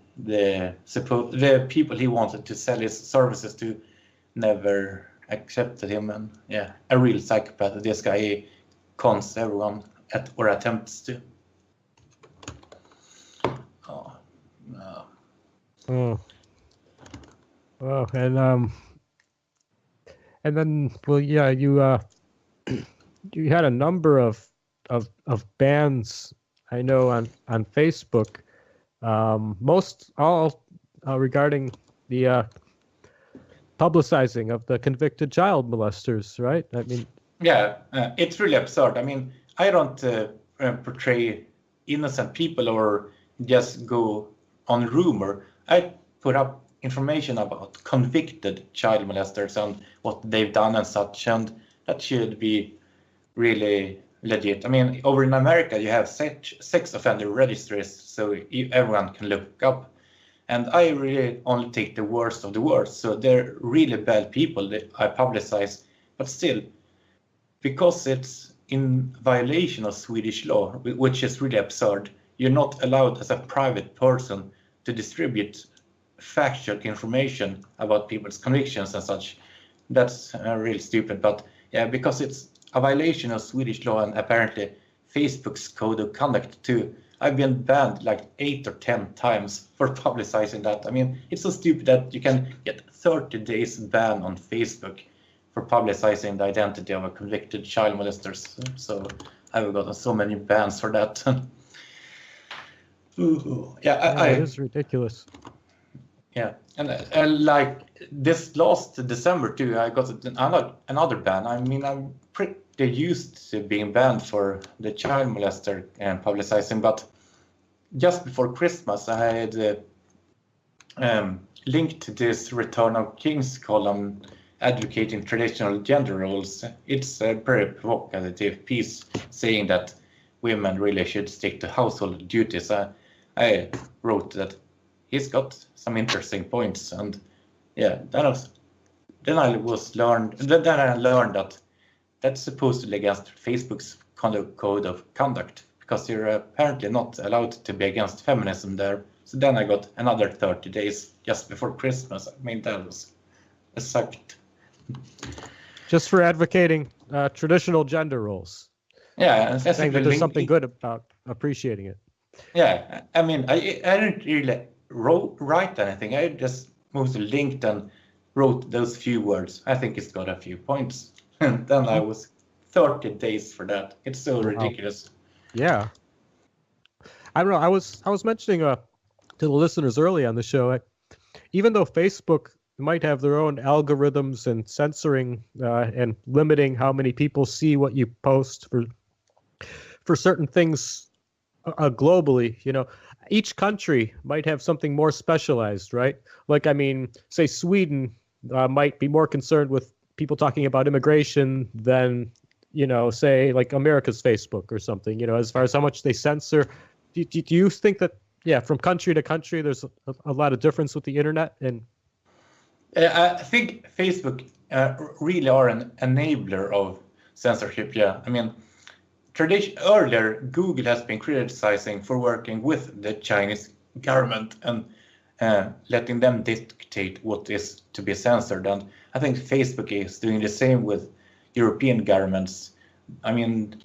people he wanted to sell his services to never accepted him, and yeah, a real psychopath. This guy cons everyone or attempts to. Oh no. Oh. Oh, and then, well, yeah, you you had a number of bans, I know, on Facebook, most all regarding the publicizing of the convicted child molesters, right? I mean, yeah, it's really absurd. I mean, I don't portray innocent people or just go on rumor. I put up information about convicted child molesters and what they've done and such, and that should be really legit. I mean, over in America, you have sex offender registries, so everyone can look up. And I really only take the worst of the worst. So they're really bad people that I publicize, but still, because it's in violation of Swedish law, which is really absurd, you're not allowed as a private person to distribute factual information about people's convictions and such. That's really stupid. But yeah, because it's a violation of Swedish law and apparently Facebook's code of conduct too, I've been banned like 8 or 10 times for publicizing that. I mean, it's so stupid that you can get 30 days ban on Facebook for publicizing the identity of a convicted child molester. So I've gotten so many bans for that. Yeah, it is ridiculous. Yeah, and like this last December too, I got another ban. I mean, I'm pretty used to being banned for the child molester and publicizing, but just before Christmas, I had linked to this Return of Kings column advocating traditional gender roles. It's a very provocative piece saying that women really should stick to household duties. I wrote that he's got some interesting points, and yeah, then I learned that that's supposedly against Facebook's code of conduct, because you're apparently not allowed to be against feminism there. So then I got another 30 days just before Christmas. I mean, that sucked. Just for advocating traditional gender roles. Yeah, and saying that there's something good about appreciating it. Yeah, I mean, I didn't really write anything. I just mostly linked and wrote those few words. I think it's got a few points. And then I was 30 days for that. It's so ridiculous. Yeah. I don't know. I was mentioning to the listeners early on the show, even though Facebook might have their own algorithms and censoring and limiting how many people see what you post for certain things globally, you know, each country might have something more specialized, right? Like, I mean, say Sweden might be more concerned with people talking about immigration than, you know, say like America's Facebook or something, you know, as far as how much they censor. Do you think that, yeah, from country to country, there's a lot of difference with the internet? And I think Facebook really are an enabler of censorship. Yeah, I mean, earlier Google has been criticizing for working with the Chinese government and letting them dictate what is to be censored. And I think Facebook is doing the same with European governments. I mean,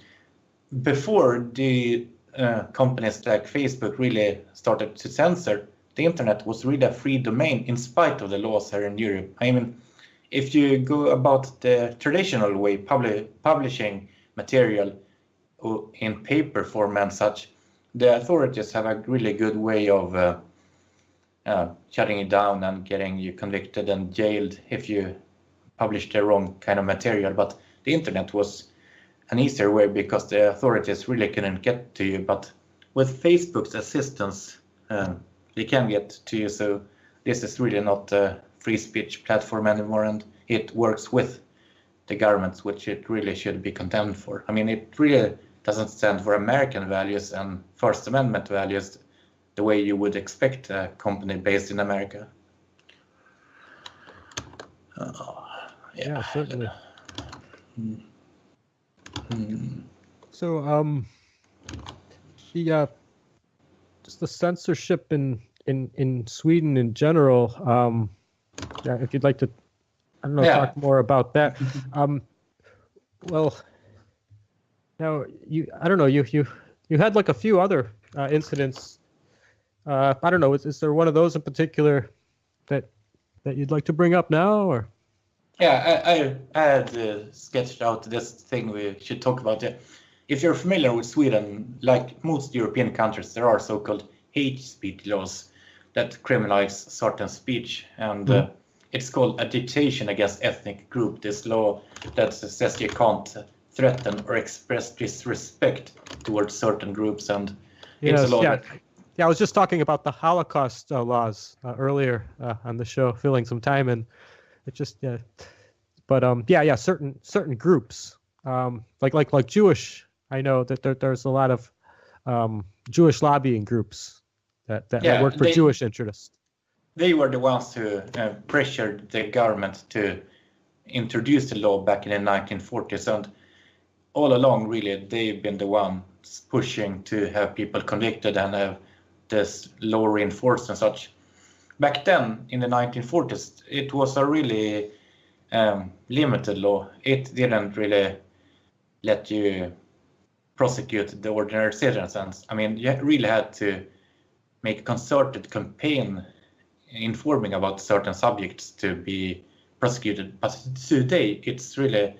before the companies like Facebook really started to censor, the internet was really a free domain in spite of the laws here in Europe. I mean, if you go about the traditional way, publishing material in paper form and such, the authorities have a really good way of shutting it down and getting you convicted and jailed if you publish the wrong kind of material. But the internet was an easier way because the authorities really couldn't get to you. But with Facebook's assistance, they can get to you. So this is really not a free speech platform anymore, and it works with the governments, which it really should be condemned for. I mean, it really doesn't stand for American values and First Amendment values the way you would expect a company based in America. Yeah, certainly. So, just the censorship in Sweden in general. If you'd like to, I don't know, talk more about that. Well, now I don't know, you had like a few other incidents. I don't know, is there one of those in particular that you'd like to bring up now, or? Yeah, I had sketched out this thing we should talk about. Yeah. If you're familiar with Sweden, like most European countries, there are so-called hate speech laws that criminalize certain speech, and it's called agitation against ethnic group. This law that says you can't threaten or express disrespect towards certain groups, and it's a law that... Yeah, I was just talking about the Holocaust laws earlier on the show, filling some time, and it just certain groups like Jewish. I know that there's a lot of Jewish lobbying groups that work for Jewish interests. They were the ones who pressured the government to introduce the law back in the 1940s, and all along, really, they've been the ones pushing to have people convicted and have this law reinforced and such. Back then, in the 1940s, it was a really limited law. It didn't really let you prosecute the ordinary citizens. I mean, you really had to make a concerted campaign informing about certain subjects to be prosecuted. But today, it's really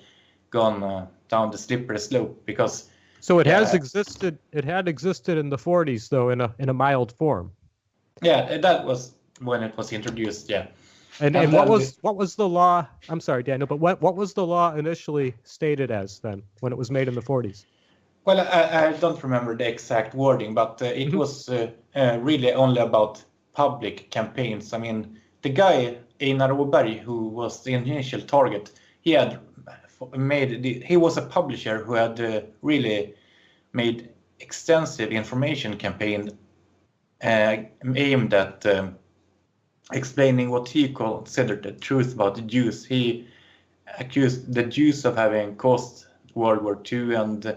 gone down the slippery slope, because... So it has existed. It had existed in the 40s, though, in a mild form. Yeah, that was when it was introduced. Yeah. And what was the law? I'm sorry, Daniel, but what was the law initially stated as then when it was made in the 40s? Well, I don't remember the exact wording, but it was really only about public campaigns. I mean, the guy Einar Åberg, who was the initial target, he was a publisher who had really made extensive information campaign aimed at explaining what he considered the truth about the Jews. He accused the Jews of having caused World War II and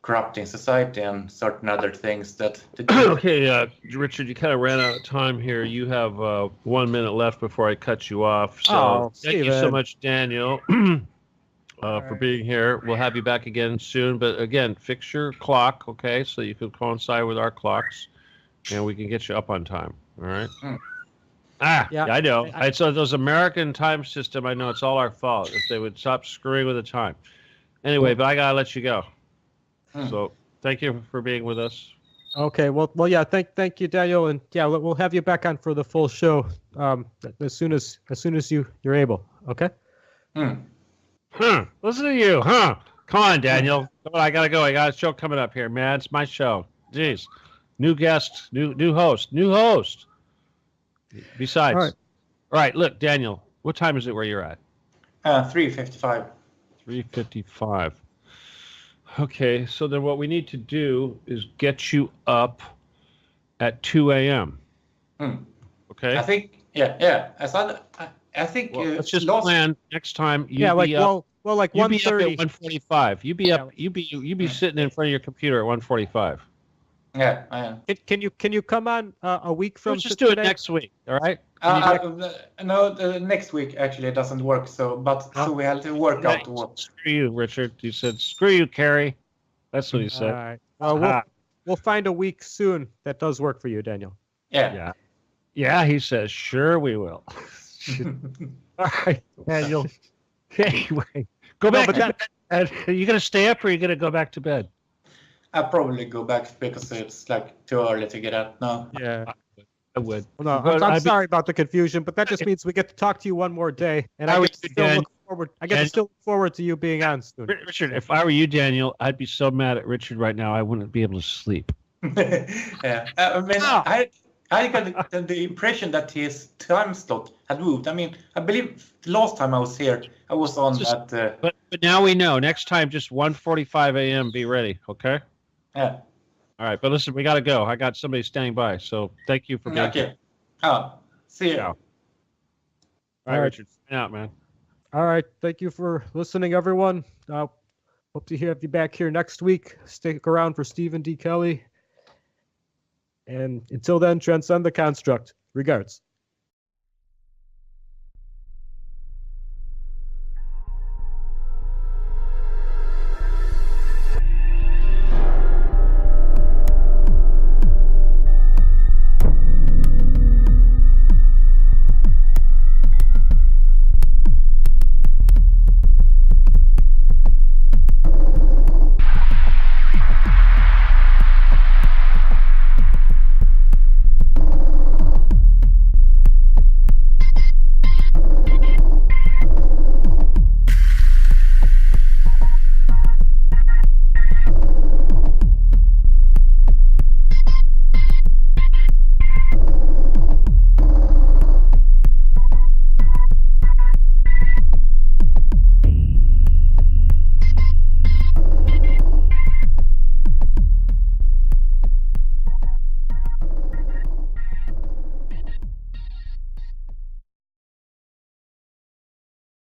corrupting society and certain other things that... Okay, Richard, you kind of ran out of time here. You have 1 minute left before I cut you off. So thank you so much, Daniel, for being here. We'll have you back again soon. But again, fix your clock, okay, so you can coincide with our clocks, and we can get you up on time. All right? I know. So those American time system, I know it's all our fault. If they would stop screwing with the time. Anyway, but I got to let you go. So thank you for being with us. Okay, well, yeah, thank you, Daniel, and yeah, we'll have you back on for the full show as soon as you're able. Okay. Listen to you, Come on, Daniel. I gotta go. I got a show coming up here, man. It's my show. Jeez, new guest, new host. Besides, all right. Look, Daniel, what time is it where you're at? 3:55. 3:55. Okay, so then what we need to do is get you up at 2 a.m. Okay? I think, yeah. I think let's just plan next time. Like 1:30. 1:45. You be sitting in front of your computer at 1:45. Yeah, I am. Can you come on a week from? Let's just do it next week. All right? No, next week actually it doesn't work. So we have to work out what. Screw you, Richard. You said screw you, Carrie. That's what you said. All right. Well, we'll find a week soon that does work for you, Daniel. Yeah. He says sure we will. All right, Daniel. Anyway, go back to bed. Are you gonna stay up or are you gonna go back to bed? I'll probably go back because it's like too early to get out now. Yeah. I would. Well, no, I'm sorry about the confusion, but that just means we get to talk to you one more day, and I get to still look forward to you being on soon. Richard, if I were you, Daniel, I'd be so mad at Richard right now I wouldn't be able to sleep. Yeah, I mean, I I got the impression that his time slot had moved. I mean, I believe the last time I was here, I was on that. But now we know. Next time, just 1:45 a.m. Be ready, okay? Yeah. All right, but listen, we got to go. I got somebody standing by, so thank you for being here. Okay. See you. Ciao. All right, Richard. Sign out, man. All right. Thank you for listening, everyone. Hope to have you back here next week. Stick around for Stephen D. Kelly. And until then, transcend the construct. Regards.